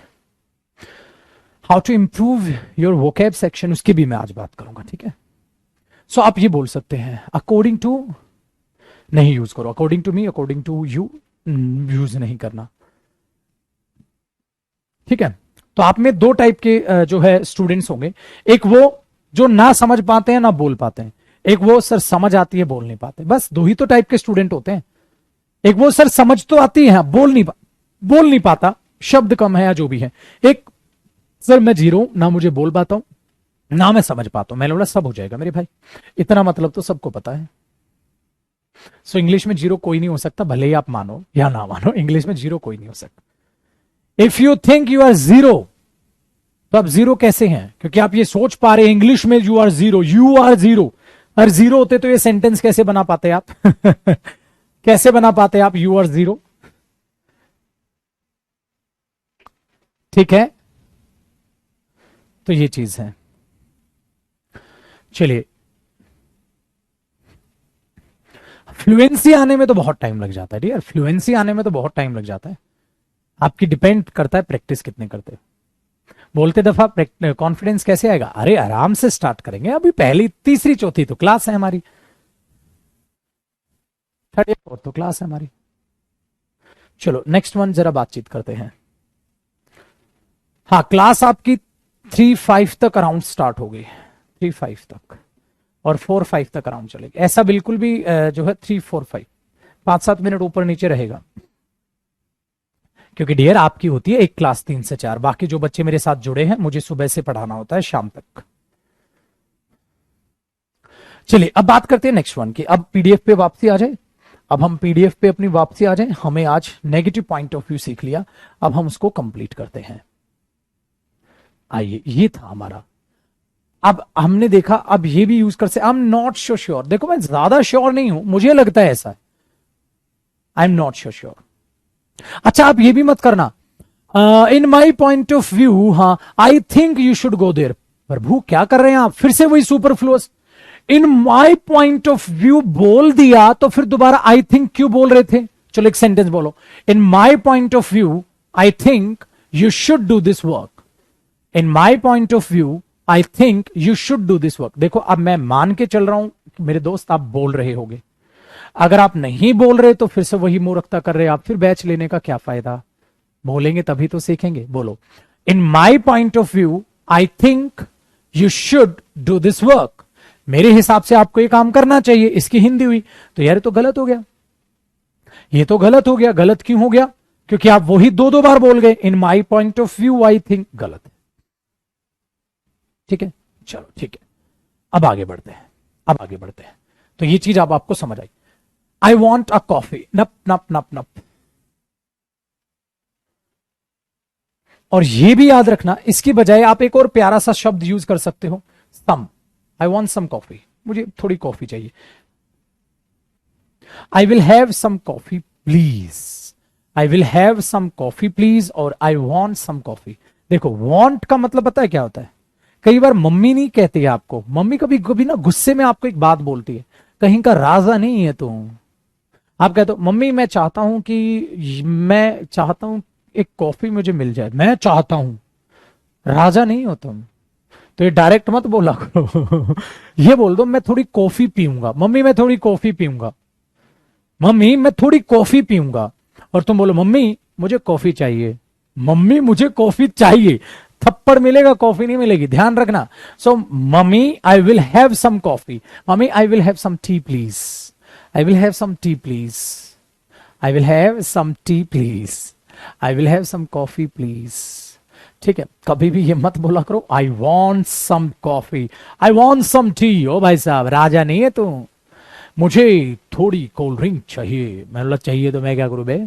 How to improve your vocab section, उसकी भी मैं आज बात करूंगा, ठीक है। सो आप ये बोल सकते हैं अकॉर्डिंग टू नहीं यूज करो, according to me, according to you use नहीं करना, ठीक है। तो आप में दो टाइप के जो है स्टूडेंट्स होंगे, एक वो जो ना समझ पाते हैं ना बोल पाते हैं, एक वो सर समझ आती है बोल नहीं पाते। बस दो ही तो टाइप के स्टूडेंट होते हैं। एक वो सर समझ तो आती है बोल नहीं पाता, शब्द कम है या जो भी है। एक सर मैं जीरो, ना मुझे बोल पाता हूं ना मैं समझ पाता हूं। मैंने बोला सब हो जाएगा मेरे भाई, इतना मतलब तो सबको पता है। सो इंग्लिश में जीरो कोई नहीं हो सकता, भले ही आप मानो या ना मानो, इंग्लिश में जीरो कोई नहीं हो सकता। If you think you are zero, तो आप जीरो कैसे हैं? क्योंकि आप ये सोच पा रहे हैं इंग्लिश में you are zero, you are zero. अगर जीरो होते तो ये सेंटेंस कैसे बना पाते आप? कैसे बना पाते आप यू आर जीरो? ठीक है, तो ये चीज है। चलिए, फ्लुएंसी आने में तो बहुत टाइम लग जाता है डियर, फ्लुएंसी आने में तो बहुत टाइम लग जाता है। आपकी डिपेंड करता है प्रैक्टिस कितने करते हो। बोलते दफा कॉन्फिडेंस कैसे आएगा? अरे आराम से स्टार्ट करेंगे, अभी पहली तीसरी चौथी तो क्लास है हमारी, थर्ड या फोर्थ तो क्लास है हमारी। चलो नेक्स्ट वन जरा बातचीत करते हैं। हाँ, क्लास आपकी 3-5 तक अराउंड स्टार्ट होगी, 3-5 तक, और 4-5 तक अराउंड चलेगी। ऐसा बिल्कुल भी जो है 3-4-5 5-7 मिनट ऊपर नीचे रहेगा, क्योंकि डियर आपकी होती है एक क्लास 3 से 4। बाकी जो बच्चे मेरे साथ जुड़े हैं, मुझे सुबह से पढ़ाना होता है शाम तक। चलिए अब बात करते हैं नेक्स्ट वन की। अब पीडीएफ पे वापसी आ जाए, अब हम पीडीएफ पे अपनी वापसी आ जाए। हमें आज नेगेटिव पॉइंट ऑफ व्यू सीख लिया, अब हम उसको कंप्लीट करते हैं। आइए, ये था हमारा। अब हमने देखा, अब ये भी यूज कर सकते। आई एम नॉट सो श्योर, देखो मैं ज्यादा श्योर नहीं हूं, मुझे लगता है ऐसा है, I am not so sure. अच्छा, आप ये भी मत करना in my point of view, हाँ I think you should go there. प्रभु क्या कर रहे हैं आप? फिर से वही superfluous. In my point of view बोल दिया तो फिर दोबारा आई थिंक क्यों बोल रहे थे? चलो एक सेंटेंस बोलो, in my point of view I think you should do this work. In my point of view I think you should do this work. देखो अब मैं मान के चल रहा हूं मेरे दोस्त आप बोल रहे होगे, अगर आप नहीं बोल रहे तो फिर से वही मूर्खता कर रहे आप, फिर बैच लेने का क्या फायदा? बोलेंगे तभी तो सीखेंगे। बोलो, in my point of view I think you should do this work. मेरे हिसाब से आपको ये काम करना चाहिए। इसकी हिंदी हुई तो यार तो गलत हो गया, ये तो गलत हो गया। गलत क्यों हो गया? क्योंकि आप वही 2-2 बार बोल गए, in my point of view I think. गलत है, ठीक है। चलो ठीक है, अब आगे बढ़ते हैं, अब आगे बढ़ते हैं। तो ये चीज अब आपको समझ आई। I want a coffee, नप नप नप नप। और ये भी याद रखना, इसकी बजाय आप एक और प्यारा सा शब्द यूज कर सकते हो, सम। आई वॉन्ट सम कॉफी, मुझे थोड़ी कॉफी चाहिए। I will have some coffee please, I will have some coffee please, और आई वॉन्ट सम कॉफी। देखो वॉन्ट का मतलब पता है क्या होता है? कई बार मम्मी नहीं कहती है आपको, मम्मी कभी कभी ना गुस्से में आपको एक बात बोलती है, कहीं का राजा नहीं है तुम। आप कहते हो मम्मी मैं चाहता हूं एक कॉफी मुझे मिल जाए, मैं चाहता हूं। राजा नहीं हो तुम, तो ये डायरेक्ट मत बोला करो। ये बोल दो मैं थोड़ी कॉफी पीऊंगा, मम्मी मैं थोड़ी कॉफी पीऊंगा, मम्मी मैं थोड़ी कॉफी पीऊंगा। और तुम बोलो मम्मी मुझे कॉफी चाहिए, मम्मी मुझे कॉफी चाहिए। थप्पड़ मिलेगा, कॉफी नहीं मिलेगी, ध्यान रखना। So mummy I will have some coffee, mummy I will have some tea please, I will have some tea please, I will have some tea please. I will have some coffee please. ठीक है, कभी भी ये मत बोला करो I want some coffee, I want some tea. ओ भाई साहब, राजा नहीं है तू, मुझे थोड़ी कोल्ड ड्रिंक चाहिए। मैं बोला चाहिए तो मैं क्या करूं बे,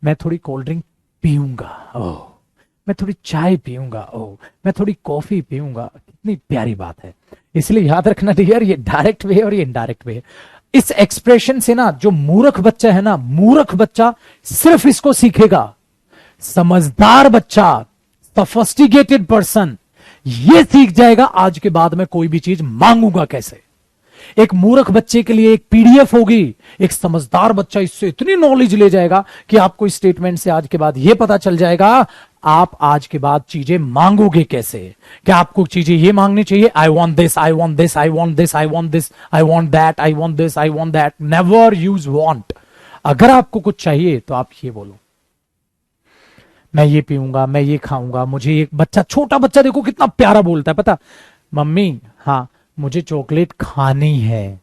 मैं थोड़ी कोल्ड ड्रिंक पीऊंगा, ओह मैं थोड़ी चाय पीऊंगा, ओह मैं थोड़ी कॉफी पीऊंगा। कितनी प्यारी बात है। इसलिए याद रखना डियर, ये डायरेक्ट वे और ये इनडायरेक्ट वे। इस एक्सप्रेशन से ना जो मूर्ख बच्चा है ना, मूर्ख बच्चा सिर्फ इसको सीखेगा। समझदार बच्चा, सोफिस्टिकेटेड पर्सन ये सीख जाएगा आज के बाद में कोई भी चीज मांगूंगा कैसे। एक मूर्ख बच्चे के लिए एक पीडीएफ होगी, एक समझदार बच्चा इससे इतनी नॉलेज ले जाएगा कि आपको इस स्टेटमेंट से आज के बाद यह पता चल जाएगा आप आज के बाद चीजें मांगोगे कैसे। क्या आपको चीजें ये मांगनी चाहिए, आई want this, I want this, I want this, I want this, I want that, I want this, I want that. Never use want. अगर आपको कुछ चाहिए तो आप ये बोलो, मैं ये पीऊंगा, मैं ये खाऊंगा, मुझे एक बच्चा, छोटा बच्चा देखो कितना प्यारा बोलता है, पता, मम्मी हाँ मुझे चॉकलेट खानी है,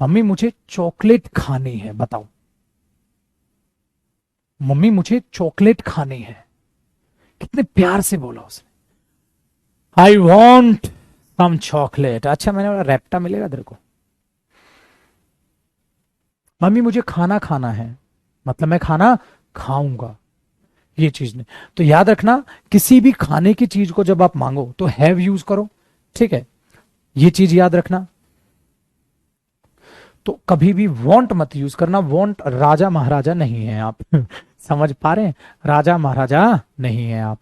मम्मी मुझे चॉकलेट खानी है, बताओ मम्मी मुझे चॉकलेट खानी है। कितने प्यार से बोला उसने, आई वॉन्ट सम चॉकलेट। अच्छा मैंने बोला रैप्टा मिलेगा तेरे को। मम्मी मुझे खाना खाना है, मतलब मैं खाना खाऊंगा, ये चीज नहीं। तो याद रखना, किसी भी खाने की चीज को जब आप मांगो तो हैव यूज करो, ठीक है, ये चीज याद रखना। तो कभी भी वॉन्ट मत यूज करना। वॉन्ट राजा महाराजा नहीं है आप समझ पा रहे हैं, राजा महाराजा नहीं है आप।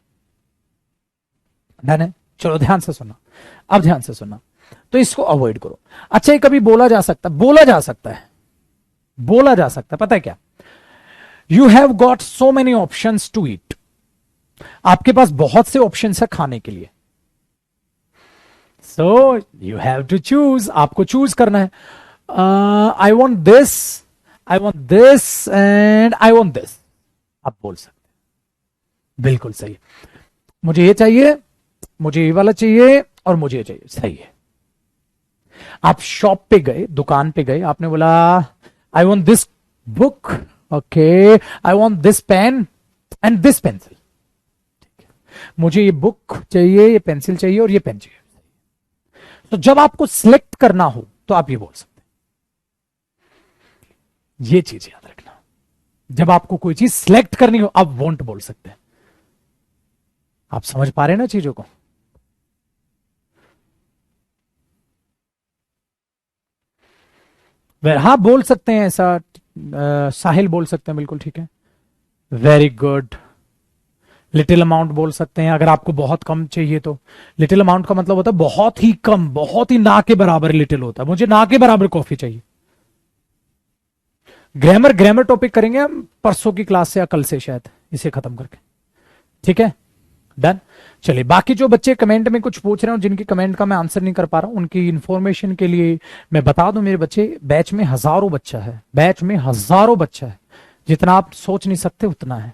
डन है, चलो ध्यान से सुनना, अब ध्यान से सुनना। तो इसको अवॉइड करो। अच्छा ये कभी बोला जा सकता, बोला जा सकता है, बोला जा सकता है, पता है क्या, you have got so many options to eat. आपके पास बहुत से ऑप्शन है खाने के लिए, so you have to choose, आपको चूज करना है। I want this, I want this and I want this, आप बोल सकते हैं, बिल्कुल सही। मुझे ये चाहिए, मुझे ये वाला चाहिए और मुझे ये चाहिए, सही है। आप शॉप पे गए, दुकान पे गए, आपने बोला I want this book, okay I want this pen and this pencil, ठीक है, मुझे ये बुक चाहिए, ये पेंसिल चाहिए और ये पेन चाहिए। तो जब आपको सिलेक्ट करना हो तो आप ये बोल सकते हैं, ये चीज याद रखना। जब आपको कोई चीज सिलेक्ट करनी हो आप वॉन्ट बोल सकते हैं। आप समझ पा रहे हैं ना चीजों को। हाँ बोल सकते हैं ऐसा, साहिल बोल सकते हैं, बिल्कुल ठीक है, वेरी गुड। लिटिल अमाउंट बोल सकते हैं अगर आपको बहुत कम चाहिए तो। लिटिल अमाउंट का मतलब होता है बहुत ही कम, बहुत ही ना के बराबर लिटिल होता है, मुझे ना के बराबर कॉफी चाहिए। ग्रामर, ग्रामर टॉपिक करेंगे हम परसों की क्लास से या कल से शायद, इसे खत्म करके, ठीक है, डन। चलिए बाकी जो बच्चे कमेंट में कुछ पूछ रहे हो, जिनकी कमेंट का मैं आंसर नहीं कर पा रहा हूं, उनकी इंफॉर्मेशन के लिए मैं बता दूं, मेरे बच्चे बैच में हजारों बच्चा है, बैच में हजारों बच्चा है, जितना आप सोच नहीं सकते उतना है।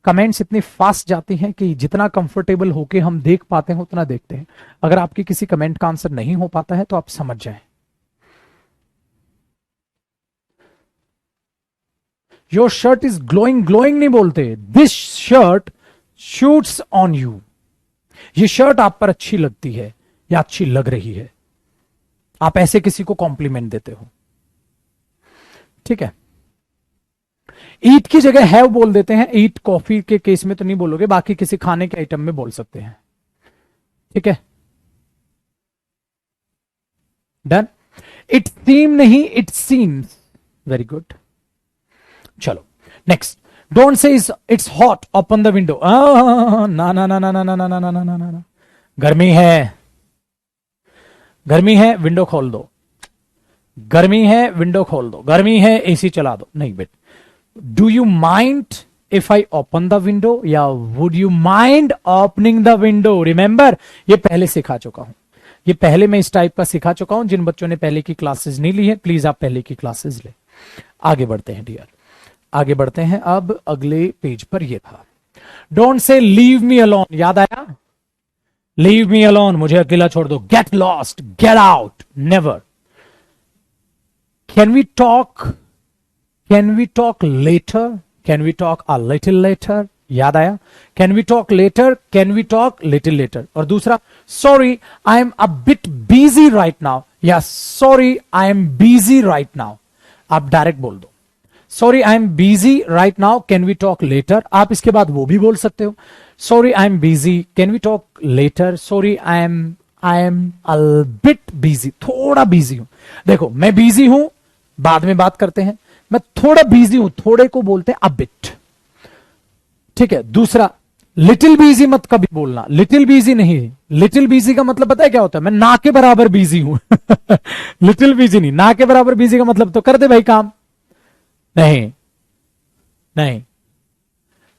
कमेंट्स इतनी फास्ट जाती हैं कि जितना कंफर्टेबल होके हम देख पाते हैं उतना देखते हैं। अगर आपकी किसी कमेंट का आंसर नहीं हो पाता है तो आप समझ जाएं। Your shirt is glowing, glowing नहीं बोलते, this shirt shoots on you. ये शर्ट आप पर अच्छी लगती है या अच्छी लग रही है, आप ऐसे किसी को कॉम्प्लीमेंट देते हो, ठीक है। ईट की जगह हैव बोल देते हैं, ईट कॉफी के केस में तो नहीं बोलोगे, बाकी किसी खाने के आइटम में बोल सकते हैं, ठीक है, डन। इट सीम नहीं, इट सीम्स, वेरी गुड। चलो next, don't say it's hot, open the window. ना ना ना ना ना ना ना ना ना ना ना ना, गर्मी है, गर्मी है, विंडो खोल दो, गर्मी है, विंडो खोल दो, गर्मी है, एसी चला दो। नहीं बेट, do you mind if I open the window या would you mind opening the window? Remember, ये पहले सिखा चुका हूं, ये पहले मैं इस टाइप का सिखा चुका हूं। जिन बच्चों ने पहले की क्लासेस नहीं ली है प्लीज आप पहले की क्लासेस ले। आगे बढ़ते हैं डियर, आगे बढ़ते हैं। अब अगले पेज पर ये था, don't say leave me alone, याद आया, लीव मी अलोन, मुझे अकेला छोड़ दो। Get lost, get out, never. Can we talk can we talk later, can we talk a little later, याद आया? Can we talk later, can we talk little later. और दूसरा, sorry I am a bit busy right now, या sorry I am busy right now. आप direct बोल दो, sorry I am busy right now, can we talk later. आप इसके बाद वो भी बोल सकते हो, sorry I am busy, can we talk later, sorry I am a bit busy, थोड़ा बिजी हूं। देखो मैं बिजी हूं, बाद में बात करते हैं, मैं थोड़ा बिजी हूं, थोड़े को बोलते हैं अ बिट, ठीक है। दूसरा, लिटिल बिजी मत कभी बोलना, लिटिल बिजी नहीं, लिटिल बिजी का मतलब पता है क्या होता है? मैं ना के बराबर बिजी हूं लिटिल बिजी नहीं, ना के बराबर बिजी का मतलब तो कर दे भाई काम, नहीं नहीं,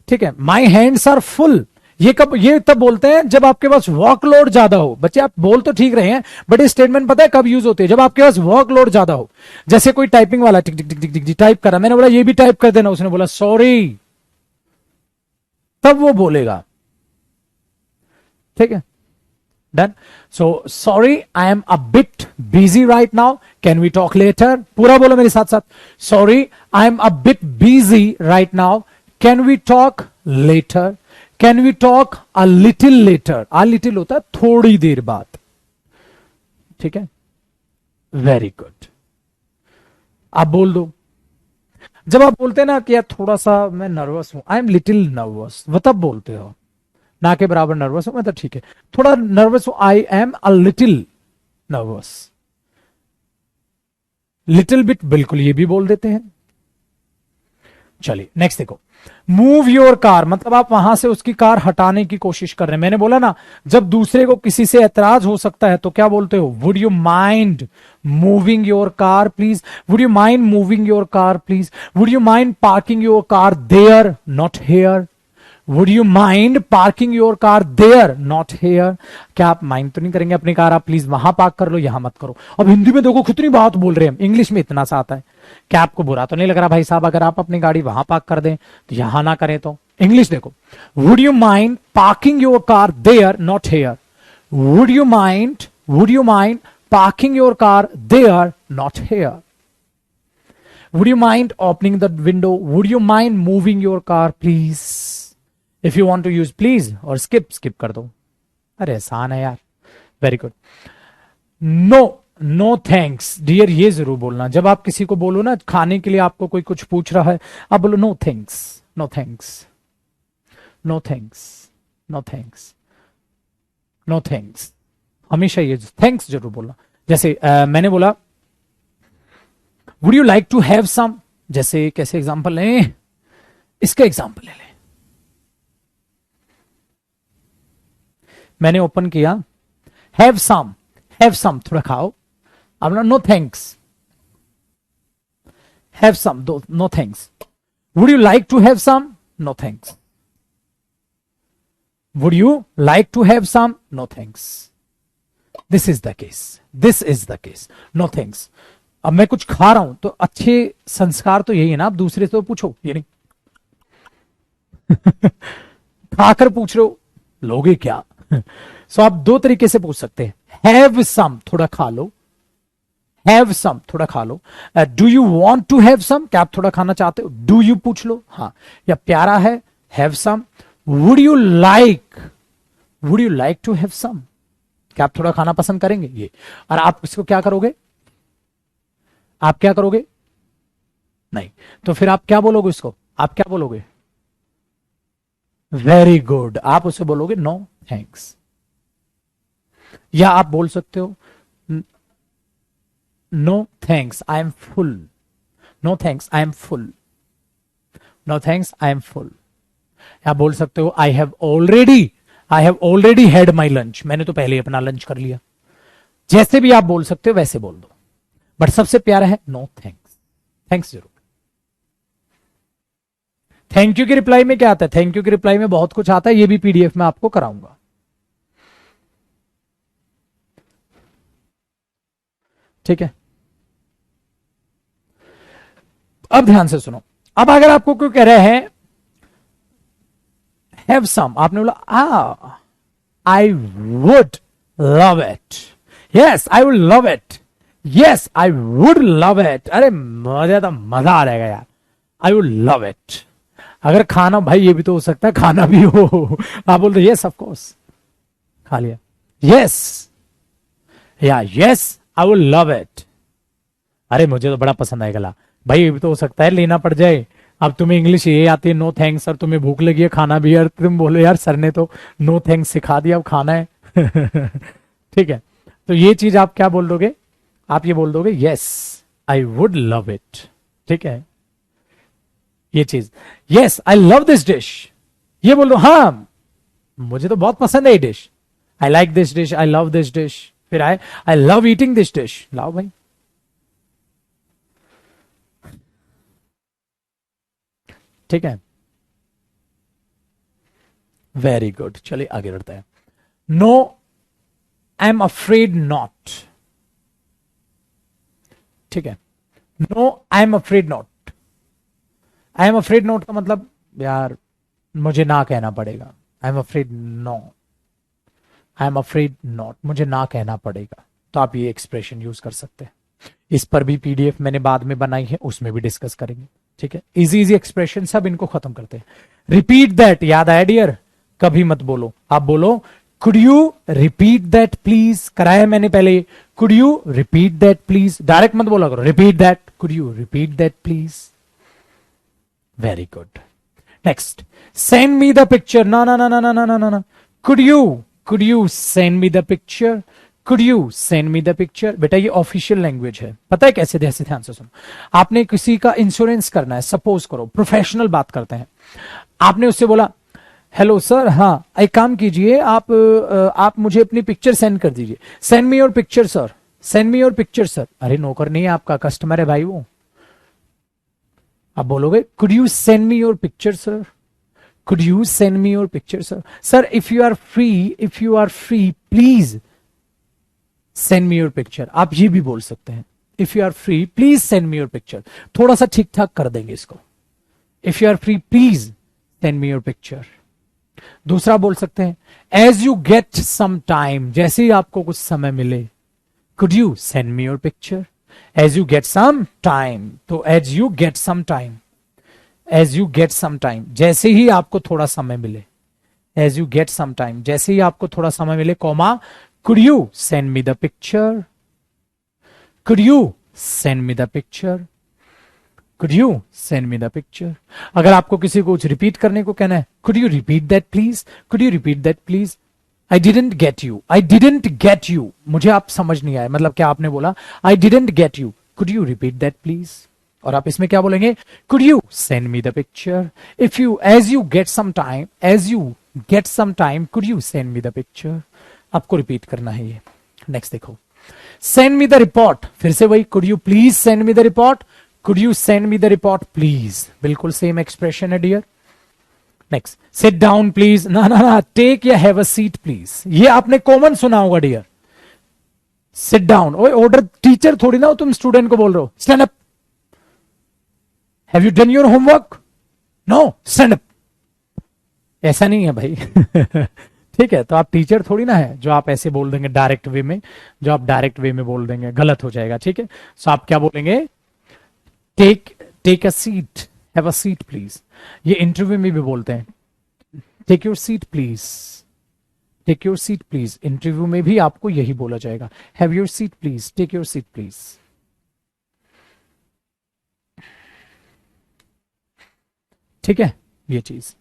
ठीक है। माई हैंड्स आर फुल, ये कब, ये तब बोलते हैं जब आपके पास वर्कलोड ज्यादा हो। बच्चे आप बोल तो ठीक रहे हैं, बट ये स्टेटमेंट पता है कब यूज होते हैं? जब आपके पास वर्कलोड ज्यादा हो। जैसे कोई टाइपिंग वाला टिक टिक टिक टिक टाइप कर रहा, मैंने बोला ये भी टाइप कर देना, उसने बोला सॉरी, तब वो बोलेगा, ठीक है। Done. So sorry I am a bit busy right now, can we talk later. पूरा बोलो मेरे साथ साथ, sorry I am a bit busy right now, can we talk later, can we talk a little later. A little होता है थोड़ी देर बाद, ठीक है। वेरी गुड, आप बोल दो। जब आप बोलते हैं ना कि यार थोड़ा सा मैं नर्वस हूं, आई एम लिटिल नर्वस, वो तब बोलते हो, ना के बराबर नर्वस हूं मैं, तो ठीक है, थोड़ा नर्वस हूं, आई am a little nervous. Little bit बिल्कुल ये भी बोल देते हैं। चलिए नेक्स्ट देखो, मूव योर कार, मतलब आप वहां से उसकी कार हटाने की कोशिश कर रहे हैं। मैंने बोला ना, जब दूसरे को किसी से ऐतराज हो सकता है तो क्या बोलते हो? Would you mind moving your car please, would you mind moving your car please, would you mind parking your car there not here, would you mind parking your car there not here. क्या आप mind तो नहीं करेंगे अपनी car, आप please वहां park कर लो, यहां मत करो। अब हिंदी में देखो कितनी बात बोल रहे हैं हम, इंग्लिश में इतना सा आता है। क्या आपको बुरा तो नहीं लग रहा भाई साहब अगर आप अपनी गाड़ी वहां पार्क कर दें तो यहां ना करें? तो इंग्लिश देखो, would you mind parking your car there not here, would you mind parking your car there not here, would you mind opening the window, would you mind moving your car please. If you want to use please और skip कर दो। अरे आसान है यार, very good. No thanks dear, ये जरूर बोलना। जब आप किसी को बोलो ना खाने के लिए, आपको कोई कुछ पूछ रहा है, आप बोलो no thanks, no thanks, no thanks, no thanks, no thanks. हमेशा ये थैंक्स जरूर बोलना। जैसे मैंने बोला would you like to have some, जैसे कैसे एग्जांपल लें? इसका एग्जांपल ले लें। मैंने ओपन किया, हैव सम थोड़ा खाओ, अब ना नो थैंक्स, हैव सम दो, no thanks. Would you like to have some, no thanks, would you like to have some, no thanks. This is the case, this is the case, no thanks. अब मैं कुछ खा रहा हूं तो अच्छे संस्कार तो यही है ना, आप दूसरे से तो पूछो, ये नहीं खाकर पूछ रहे हो, लोगे क्या? सो आप दो तरीके से पूछ सकते हैं, हैव सम थोड़ा खा लो, हैव सम थोड़ा खा लो, do you want to have some, क्या आप थोड़ा खाना चाहते हो, डू यू पूछ लो, हाँ, या प्यारा है have some, would you like to have some, क्या आप थोड़ा खाना पसंद करेंगे, ये। और आप इसको क्या करोगे? आप क्या करोगे? नहीं, तो फिर आप क्या बोलोगे इसको? आप क्या बोलोगे? वेरी गुड, आप उसे बोलोगे नो थैंक्स। या आप बोल सकते हो no thanks I am full, no thanks I am full, no thanks I am full. या बोल सकते हो I have already had my lunch, मैंने तो पहले ही अपना लंच कर लिया। जैसे भी आप बोल सकते हो वैसे बोल दो, बट सबसे प्यारा है नो थैंक्स। थैंक्स जरूर। थैंक यू के रिप्लाई में क्या आता है? थैंक यू के रिप्लाई में बहुत कुछ आता है, ये भी पीडीएफ में आपको कराऊंगा। ठीक है, अब ध्यान से सुनो। अब अगर आपको कोई कह रहे हैं हैव सम, आपने बोला I would love it, yes I would love it, yes I would love it. अरे मजा तो मजा आ जाएगा यार, आई वुड लव इट। अगर खाना, भाई ये भी तो हो सकता है खाना भी हो, आप बोल रहे यस ऑफ कोर्स, खा लिया, यस या yes I would love it. अरे मुझे तो बड़ा पसंद आएगा ला, भाई ये भी तो हो सकता है लेना पड़ जाए। अब तुम्हें इंग्लिश ये आती है, नो थैंक्स सर, तुम्हें भूख लगी है खाना भी, यार तुम बोलो यार सर ने तो नो थैंक्स सिखा दिया, अब खाना है। ठीक है, तो ये चीज आप क्या बोल दोगे, आप ये बोल दोगे yes I would love it. ठीक है, ये चीज, yes I love this dish, ये बोल दो, हाँ मुझे तो बहुत पसंद है ये dish, I like this dish, I love this dish, फिर I love eating this dish, लाओ भाई। ठीक है, वेरी गुड, चलिए आगे बढ़ते हैं। No I am afraid not. ठीक है, no I am afraid not, I am afraid not का मतलब यार मुझे ना कहना पड़ेगा, I am afraid no, I am afraid not, मुझे ना कहना पड़ेगा, तो आप ये एक्सप्रेशन यूज कर सकते हैं। इस पर भी पीडीएफ मैंने बाद में बनाई है, उसमें भी डिस्कस करेंगे। ठीक है, इजी इजी एक्सप्रेशन, सब इनको खत्म करते हैं। रिपीट दैट, याद आया डियर, कभी मत बोलो, आप बोलो could you repeat that please, कराया मैंने पहले, could you repeat that please, direct मत बोला करो, repeat that, could you repeat that please, very good. Next, send me the picture, ना ना ना ना ना ना ना ना, could you send me the picture, could you send me the picture. बेटा ये ऑफिशियल लैंग्वेज है, पता है कैसे, जैसे ध्यान से सुनो, आपने किसी का इंश्योरेंस करना है, सपोज करो प्रोफेशनल बात करते हैं, आपने उससे बोला हेलो सर, हाँ एक काम कीजिए आप मुझे अपनी पिक्चर सेंड कर दीजिए, send me your picture sir, send me your picture sir. अरे नौकर नहीं है आपका, कस्टमर है भाई वो। आप बोलोगे could you send me your picture sir, could you send me your picture sir, sir if you are free please send me your picture, आप ये भी बोल सकते हैं, if you are free please send me your picture, थोड़ा सा ठीक ठाक कर देंगे इसको, if you are free please send me your picture. दूसरा बोल सकते हैं as you get some time, जैसे ही आपको कुछ समय मिले, could you send me your picture, as you get some time, तो as you get some time, as you get some time, जैसे ही आपको थोड़ा समय मिले, as you get some time, जैसे ही आपको थोड़ा समय मिले, comma could you send me the picture, could you send me the picture, could you send me the picture। अगर आपको किसी को कुछ रिपीट करने को कहना है, could you repeat that please, could you repeat that please, I didn't get you, I didn't get you, मुझे आप समझ नहीं आया, मतलब क्या आपने बोला, I didn't get you, could you repeat that please। और आप इसमें क्या बोलेंगे, could you send me the picture, if you as you get some time, as you get some time, could you send me the picture। आपको repeat करना है ये। Next देखो, सेंड मी द रिपोर्ट, फिर से वही, could you please send me the report, could you send me the report please, बिल्कुल same expression है dear. Next, sit down please, ना ना ना, टेक या हैव अ सीट प्लीज, ये आपने कॉमन सुना होगा डियर, सिट डाउन, ओए ऑर्डर टीचर थोड़ी ना हो तुम स्टूडेंट को बोल रहे हो, stand up, have you done your homework, know stand up, ऐसा नहीं है भाई। ठीक है, तो आप टीचर थोड़ी ना है जो आप ऐसे बोल देंगे डायरेक्ट वे में, जो आप डायरेक्ट वे में बोल देंगे गलत हो जाएगा। ठीक है, सो आप क्या बोलेंगे, take a seat, have a seat please, ये इंटरव्यू में भी बोलते हैं, take your seat please, take your seat please, interview में भी आपको यही बोला जाएगा, have your seat please, take your seat please. ठीक है, ये चीज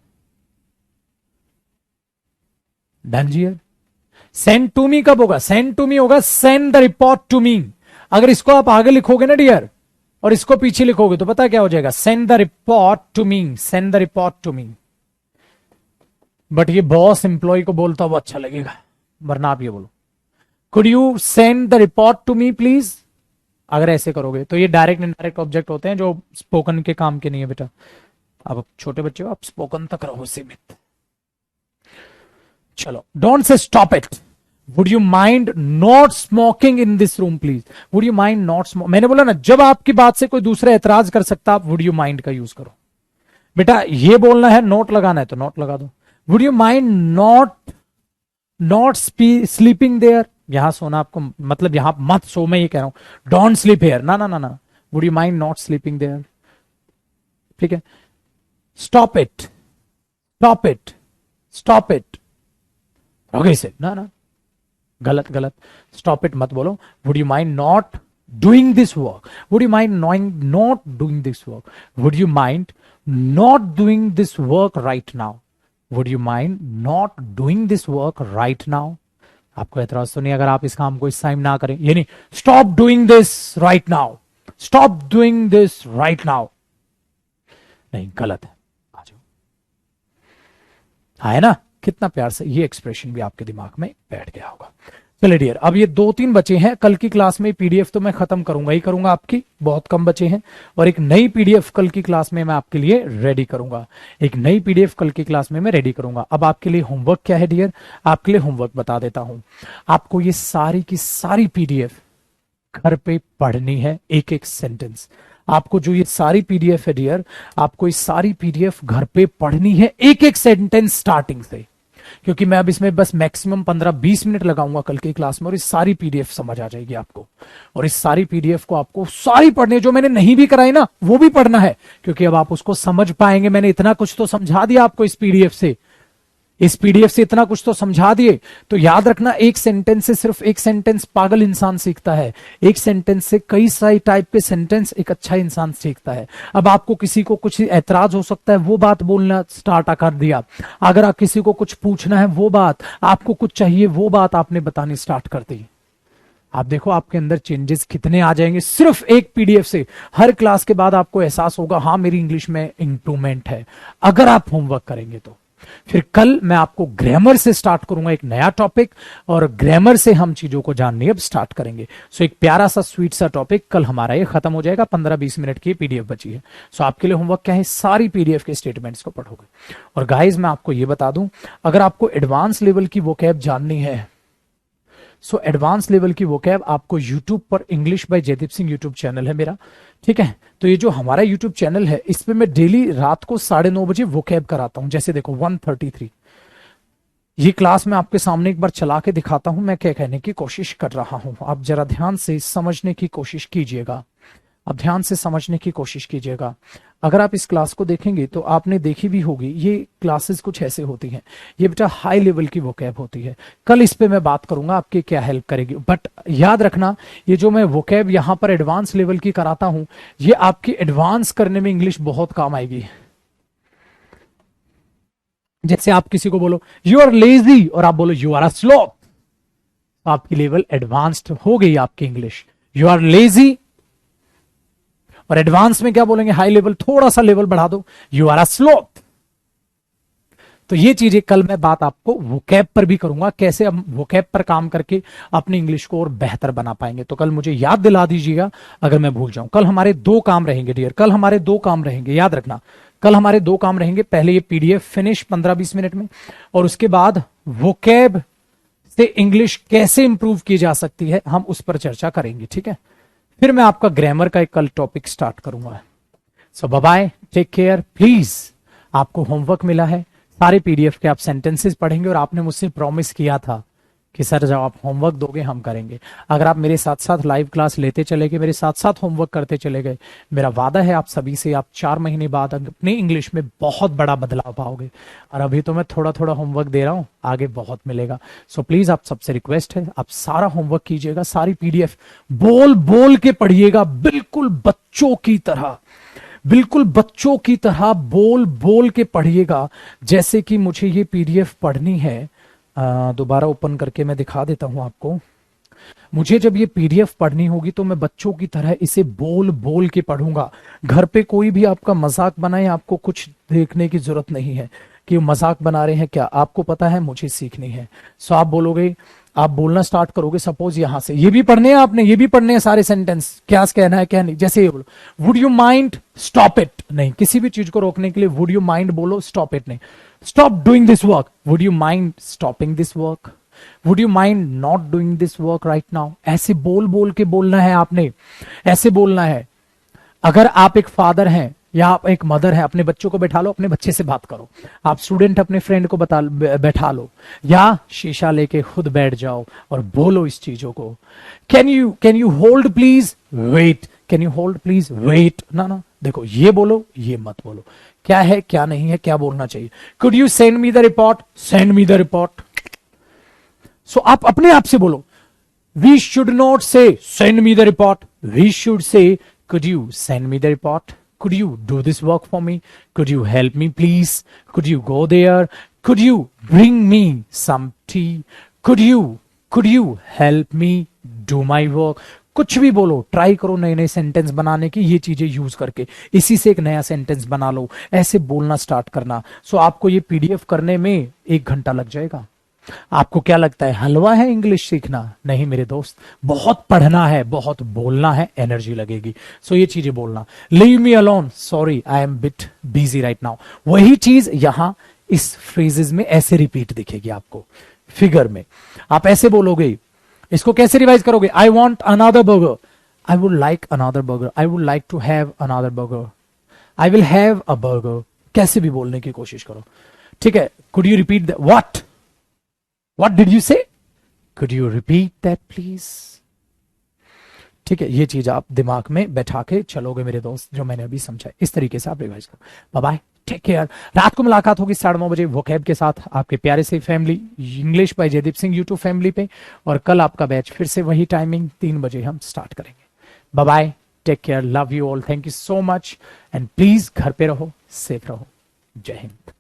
डन जी। सेंड टू मी कब होगा, सेंड टू मी होगा send the report to me. अगर इसको आप आगे लिखोगे ना डियर और इसको पीछे लिखोगे तो पता क्या हो जाएगा, send the report to me, send the report to me. But ये बॉस एम्प्लॉय को बोलता हुआ अच्छा लगेगा, वरना आप ये बोलो could you send the report to me please. अगर ऐसे करोगे तो ये डायरेक्ट इनडायरेक्ट ऑब्जेक्ट होते हैं जो स्पोकन के काम के नहीं है बेटा, अब छोटे बच्चे हो आप स्पोकन तक रहो सीमित। चलो, don't say stop it, would you mind not smoking in this room please, would you mind not smoke. मैंने बोला ना, जब आपकी बात से कोई दूसरा एतराज कर सकता आप वुड यू माइंड का यूज करो। बेटा ये बोलना है, नोट लगाना है तो नोट लगा दो, would you mind not sleeping there, यहां सोना आपको मतलब यहां मत सो, मैं ये कह रहा हूं डोंट स्लीप हेयर, ना ना ना ना, would you mind not sleeping there. ठीक है, stop it, stop it, stop it, okay से ना ना, गलत गलत, स्टॉप इट मत बोलो। Would you mind not doing this work, would you mind not doing this work, would you mind not doing this work right now, would you mind not doing this work right now. आपको एतराज तो नहीं अगर आप इस काम को इस टाइम ना करें, ये नहीं stop doing this right now, stop doing this right now, नहीं गलत है। आ जाओ, है ना, कितना प्यार से ये एक्सप्रेशन भी आपके दिमाग में बैठ गया होगा। चलिए डियर, अब ये 2-3 बचे हैं, कल की क्लास में पीडीएफ तो मैं खत्म करूंगा ही करूंगा, आपकी बहुत कम बचे हैं, और एक नई पीडीएफ कल की क्लास में मैं आपके लिए रेडी करूंगा, एक नई पीडीएफ कल की क्लास में मैं रेडी करूंगा। अब आपके लिए होमवर्क क्या है डियर, आपके लिए होमवर्क बता देता हूं। आपको ये सारी की सारी पीडीएफ घर पे पढ़नी है, एक एक सेंटेंस। आपको जो ये सारी पीडीएफ है डियर, आपको ये सारी पीडीएफ घर पे पढ़नी है, एक एक सेंटेंस स्टार्टिंग से, क्योंकि मैं अब इसमें बस मैक्सिमम 15-20 मिनट लगाऊंगा कल की क्लास में, और इस सारी पीडीएफ समझ आ जाएगी आपको। और इस सारी पीडीएफ को आपको सारी पढ़नी है, जो मैंने नहीं भी कराई ना वो भी पढ़ना है, क्योंकि अब आप उसको समझ पाएंगे। मैंने इतना कुछ तो समझा दिया आपको इस पीडीएफ से, इस पीडीएफ से इतना कुछ तो समझा दिए। तो याद रखना, एक सेंटेंस से सिर्फ एक सेंटेंस पागल इंसान सीखता है, एक सेंटेंस से कई सारी टाइप के सेंटेंस एक अच्छा इंसान सीखता है। अब आपको किसी को कुछ ऐतराज हो सकता है, वो बात बोलना स्टार्ट कर दिया। अगर आप किसी को कुछ पूछना है, वो बात आपको कुछ चाहिए, वो बात आपने बतानी स्टार्ट कर दी। आप देखो आपके अंदर चेंजेस कितने आ जाएंगे सिर्फ एक पीडीएफ से। हर क्लास के बाद आपको एहसास होगा, हाँ मेरी इंग्लिश में इंप्रूवमेंट है, अगर आप होमवर्क करेंगे तो। फिर कल मैं आपको ग्रामर से स्टार्ट करूंगा, एक नया टॉपिक, और ग्रामर से हम चीजों को जानने अब स्टार्ट करेंगे। सो एक प्यारा सा स्वीट सा टॉपिक कल हमारा ये खत्म हो जाएगा। 15-20 मिनट की पीडीएफ बची है। सो आपके लिए होमवर्क क्या है, सारी पीडीएफ के स्टेटमेंट्स को पढ़ोगे। और गाइज मैं आपको ये बता दूं, अगर आपको एडवांस लेवल की वोकैब जाननी है, सो एडवांस लेवल की वोकैब आपको यूट्यूब पर English by Jaydeep Singh YouTube channel है मेरा, ठीक है। तो ये जो हमारा यूट्यूब चैनल है, इस पे मैं डेली रात को 9:30 बजे वोकैब कराता हूं। जैसे देखो 133 ये क्लास में आपके सामने एक बार चला के दिखाता हूं, मैं क्या कहने की कोशिश कर रहा हूं। आप जरा ध्यान से समझने की कोशिश कीजिएगा, आप ध्यान से समझने की कोशिश कीजिएगा। अगर आप इस क्लास को देखेंगे तो आपने देखी भी होगी, ये क्लासेस कुछ ऐसे होती हैं। ये बेटा हाई लेवल की वोकैब होती है। कल इस पे मैं बात करूंगा आपकी क्या हेल्प करेगी। बट याद रखना, ये जो मैं वोकैब यहां पर एडवांस लेवल की कराता हूं, ये आपकी एडवांस करने में इंग्लिश बहुत काम आएगी। जैसे आप किसी को बोलो यू आर लेजी और आप बोलो यू आर अ स्लोथ, तो आपकी लेवल एडवांस्ड हो गई आपकी इंग्लिश। यू आर लेजी, और एडवांस में क्या बोलेंगे, हाई लेवल, थोड़ा सा लेवल बढ़ा दो, यू आर अ स्लोथ। तो ये चीजें कल मैं बात आपको वोकैब पर भी करूंगा, कैसे हम वोकैब पर काम करके अपनी इंग्लिश को और बेहतर बना पाएंगे। तो कल मुझे याद दिला दीजिएगा अगर मैं भूल जाऊं। कल हमारे 2 काम रहेंगे डियर, कल हमारे 2 काम रहेंगे, याद रखना। कल हमारे 2 काम रहेंगे, पहले ये पीडीएफ फिनिश 15-20 मिनट में, और उसके बाद वोकैब से इंग्लिश कैसे इंप्रूव की जा सकती है हम उस पर चर्चा करेंगे, ठीक है। फिर मैं आपका ग्रामर का एक कल टॉपिक स्टार्ट करूंगा। So bye bye, take care. Please आपको होमवर्क मिला है, सारे पीडीएफ के आप सेंटेंसेस पढ़ेंगे, और आपने मुझसे प्रॉमिस किया था कि सर जब आप होमवर्क दोगे हम करेंगे। अगर आप मेरे साथ साथ लाइव क्लास लेते चले गए, मेरे साथ साथ होमवर्क करते चले गए, मेरा वादा है आप सभी से, आप 4 महीने बाद अपनी इंग्लिश में बहुत बड़ा बदलाव पाओगे। और अभी तो मैं थोड़ा थोड़ा होमवर्क दे रहा हूं, आगे बहुत मिलेगा। सो प्लीज आप सबसे रिक्वेस्ट है, आप सारा होमवर्क कीजिएगा, सारी पीडीएफ बोल बोल के पढ़िएगा, बिल्कुल बच्चों की तरह, बिल्कुल बच्चों की तरह बोल बोल के पढ़िएगा। जैसे कि मुझे ये पीडीएफ पढ़नी है, दोबारा ओपन करके मैं दिखा देता हूं आपको। मुझे जब ये पीडीएफ पढ़नी होगी तो मैं बच्चों की तरह इसे बोल बोल के पढ़ूंगा। घर पे कोई भी आपका मजाक बनाए, आपको कुछ देखने की जरूरत नहीं है कि मजाक बना रहे हैं क्या, आपको पता है मुझे सीखनी है। सो आप बोलोगे, आप बोलना स्टार्ट करोगे, सपोज यहां से ये भी पढ़ने हैं आपने, ये भी पढ़ने हैं सारे सेंटेंस, क्या कहना है क्या नहीं। जैसे ये बोलो would you mind stop it, नहीं, किसी भी चीज को रोकने के लिए वुड यू माइंड बोलो, स्टॉप इट नहीं। Stop doing this work, would you mind stopping this work, would you mind not doing this work right now. ऐसे बोल बोल के बोलना है आपने, ऐसे बोलना है। अगर आप एक फादर हैं या आप एक मदर है, अपने बच्चों को बैठा लो, अपने बच्चे से बात करो। आप स्टूडेंट अपने फ्रेंड को बैठा लो, या शीशा लेके खुद बैठ जाओ और बोलो इस चीजों को। Can you hold please wait, can you hold please wait, ना ना, देखो ये बोलो, ये मत बोलो, क्या है क्या नहीं है, क्या बोलना चाहिए। Could you send me the report, send me the report. So आप अपने आप से बोलो, we should not say send me the report, we should say could you send me the report, could you do this work for me, could you help me please, could you go there, could you bring me some tea, could you help me do my work। कुछ भी बोलो, try करो नए नए sentence बनाने की, ये चीजें यूज करके इसी से एक नया सेंटेंस बना लो, ऐसे बोलना स्टार्ट करना। सो आपको ये पीडीएफ करने में 1 घंटा लग जाएगा। आपको क्या लगता है हलवा है इंग्लिश सीखना? नहीं मेरे दोस्त, बहुत पढ़ना है, बहुत बोलना है, एनर्जी लगेगी। सो ये चीजें बोलना, leave me alone, sorry I M bit busy right now, वही चीज यहां इस फ्रेजेस में ऐसे रिपीट दिखेगी आपको फिगर में। आप ऐसे बोलोगे, इसको कैसे रिवाइज करोगे? I want another burger, I would like another burger, I would like to have another burger, I will have a burger. कैसे भी बोलने की कोशिश करो, ठीक है। Could you repeat that? What What did you say? Could you repeat that please? ठीक है, ये चीज आप दिमाग में बैठा के चलोगे मेरे दोस्त, जो मैंने अभी समझा, इस तरीके से आप रिवाइज करो। Bye bye, take care. रात को मुलाकात होगी 9:30 बजे वोकैब के साथ, आपके प्यारे से family English by Jaydeep Singh YouTube family पे। और कल आपका बैच फिर से वही टाइमिंग 3 बजे हम स्टार्ट करेंगे। Bye bye, take care, love you all, thank you so much, and please घर पे रहो, सेफ रहो। जय हिंद।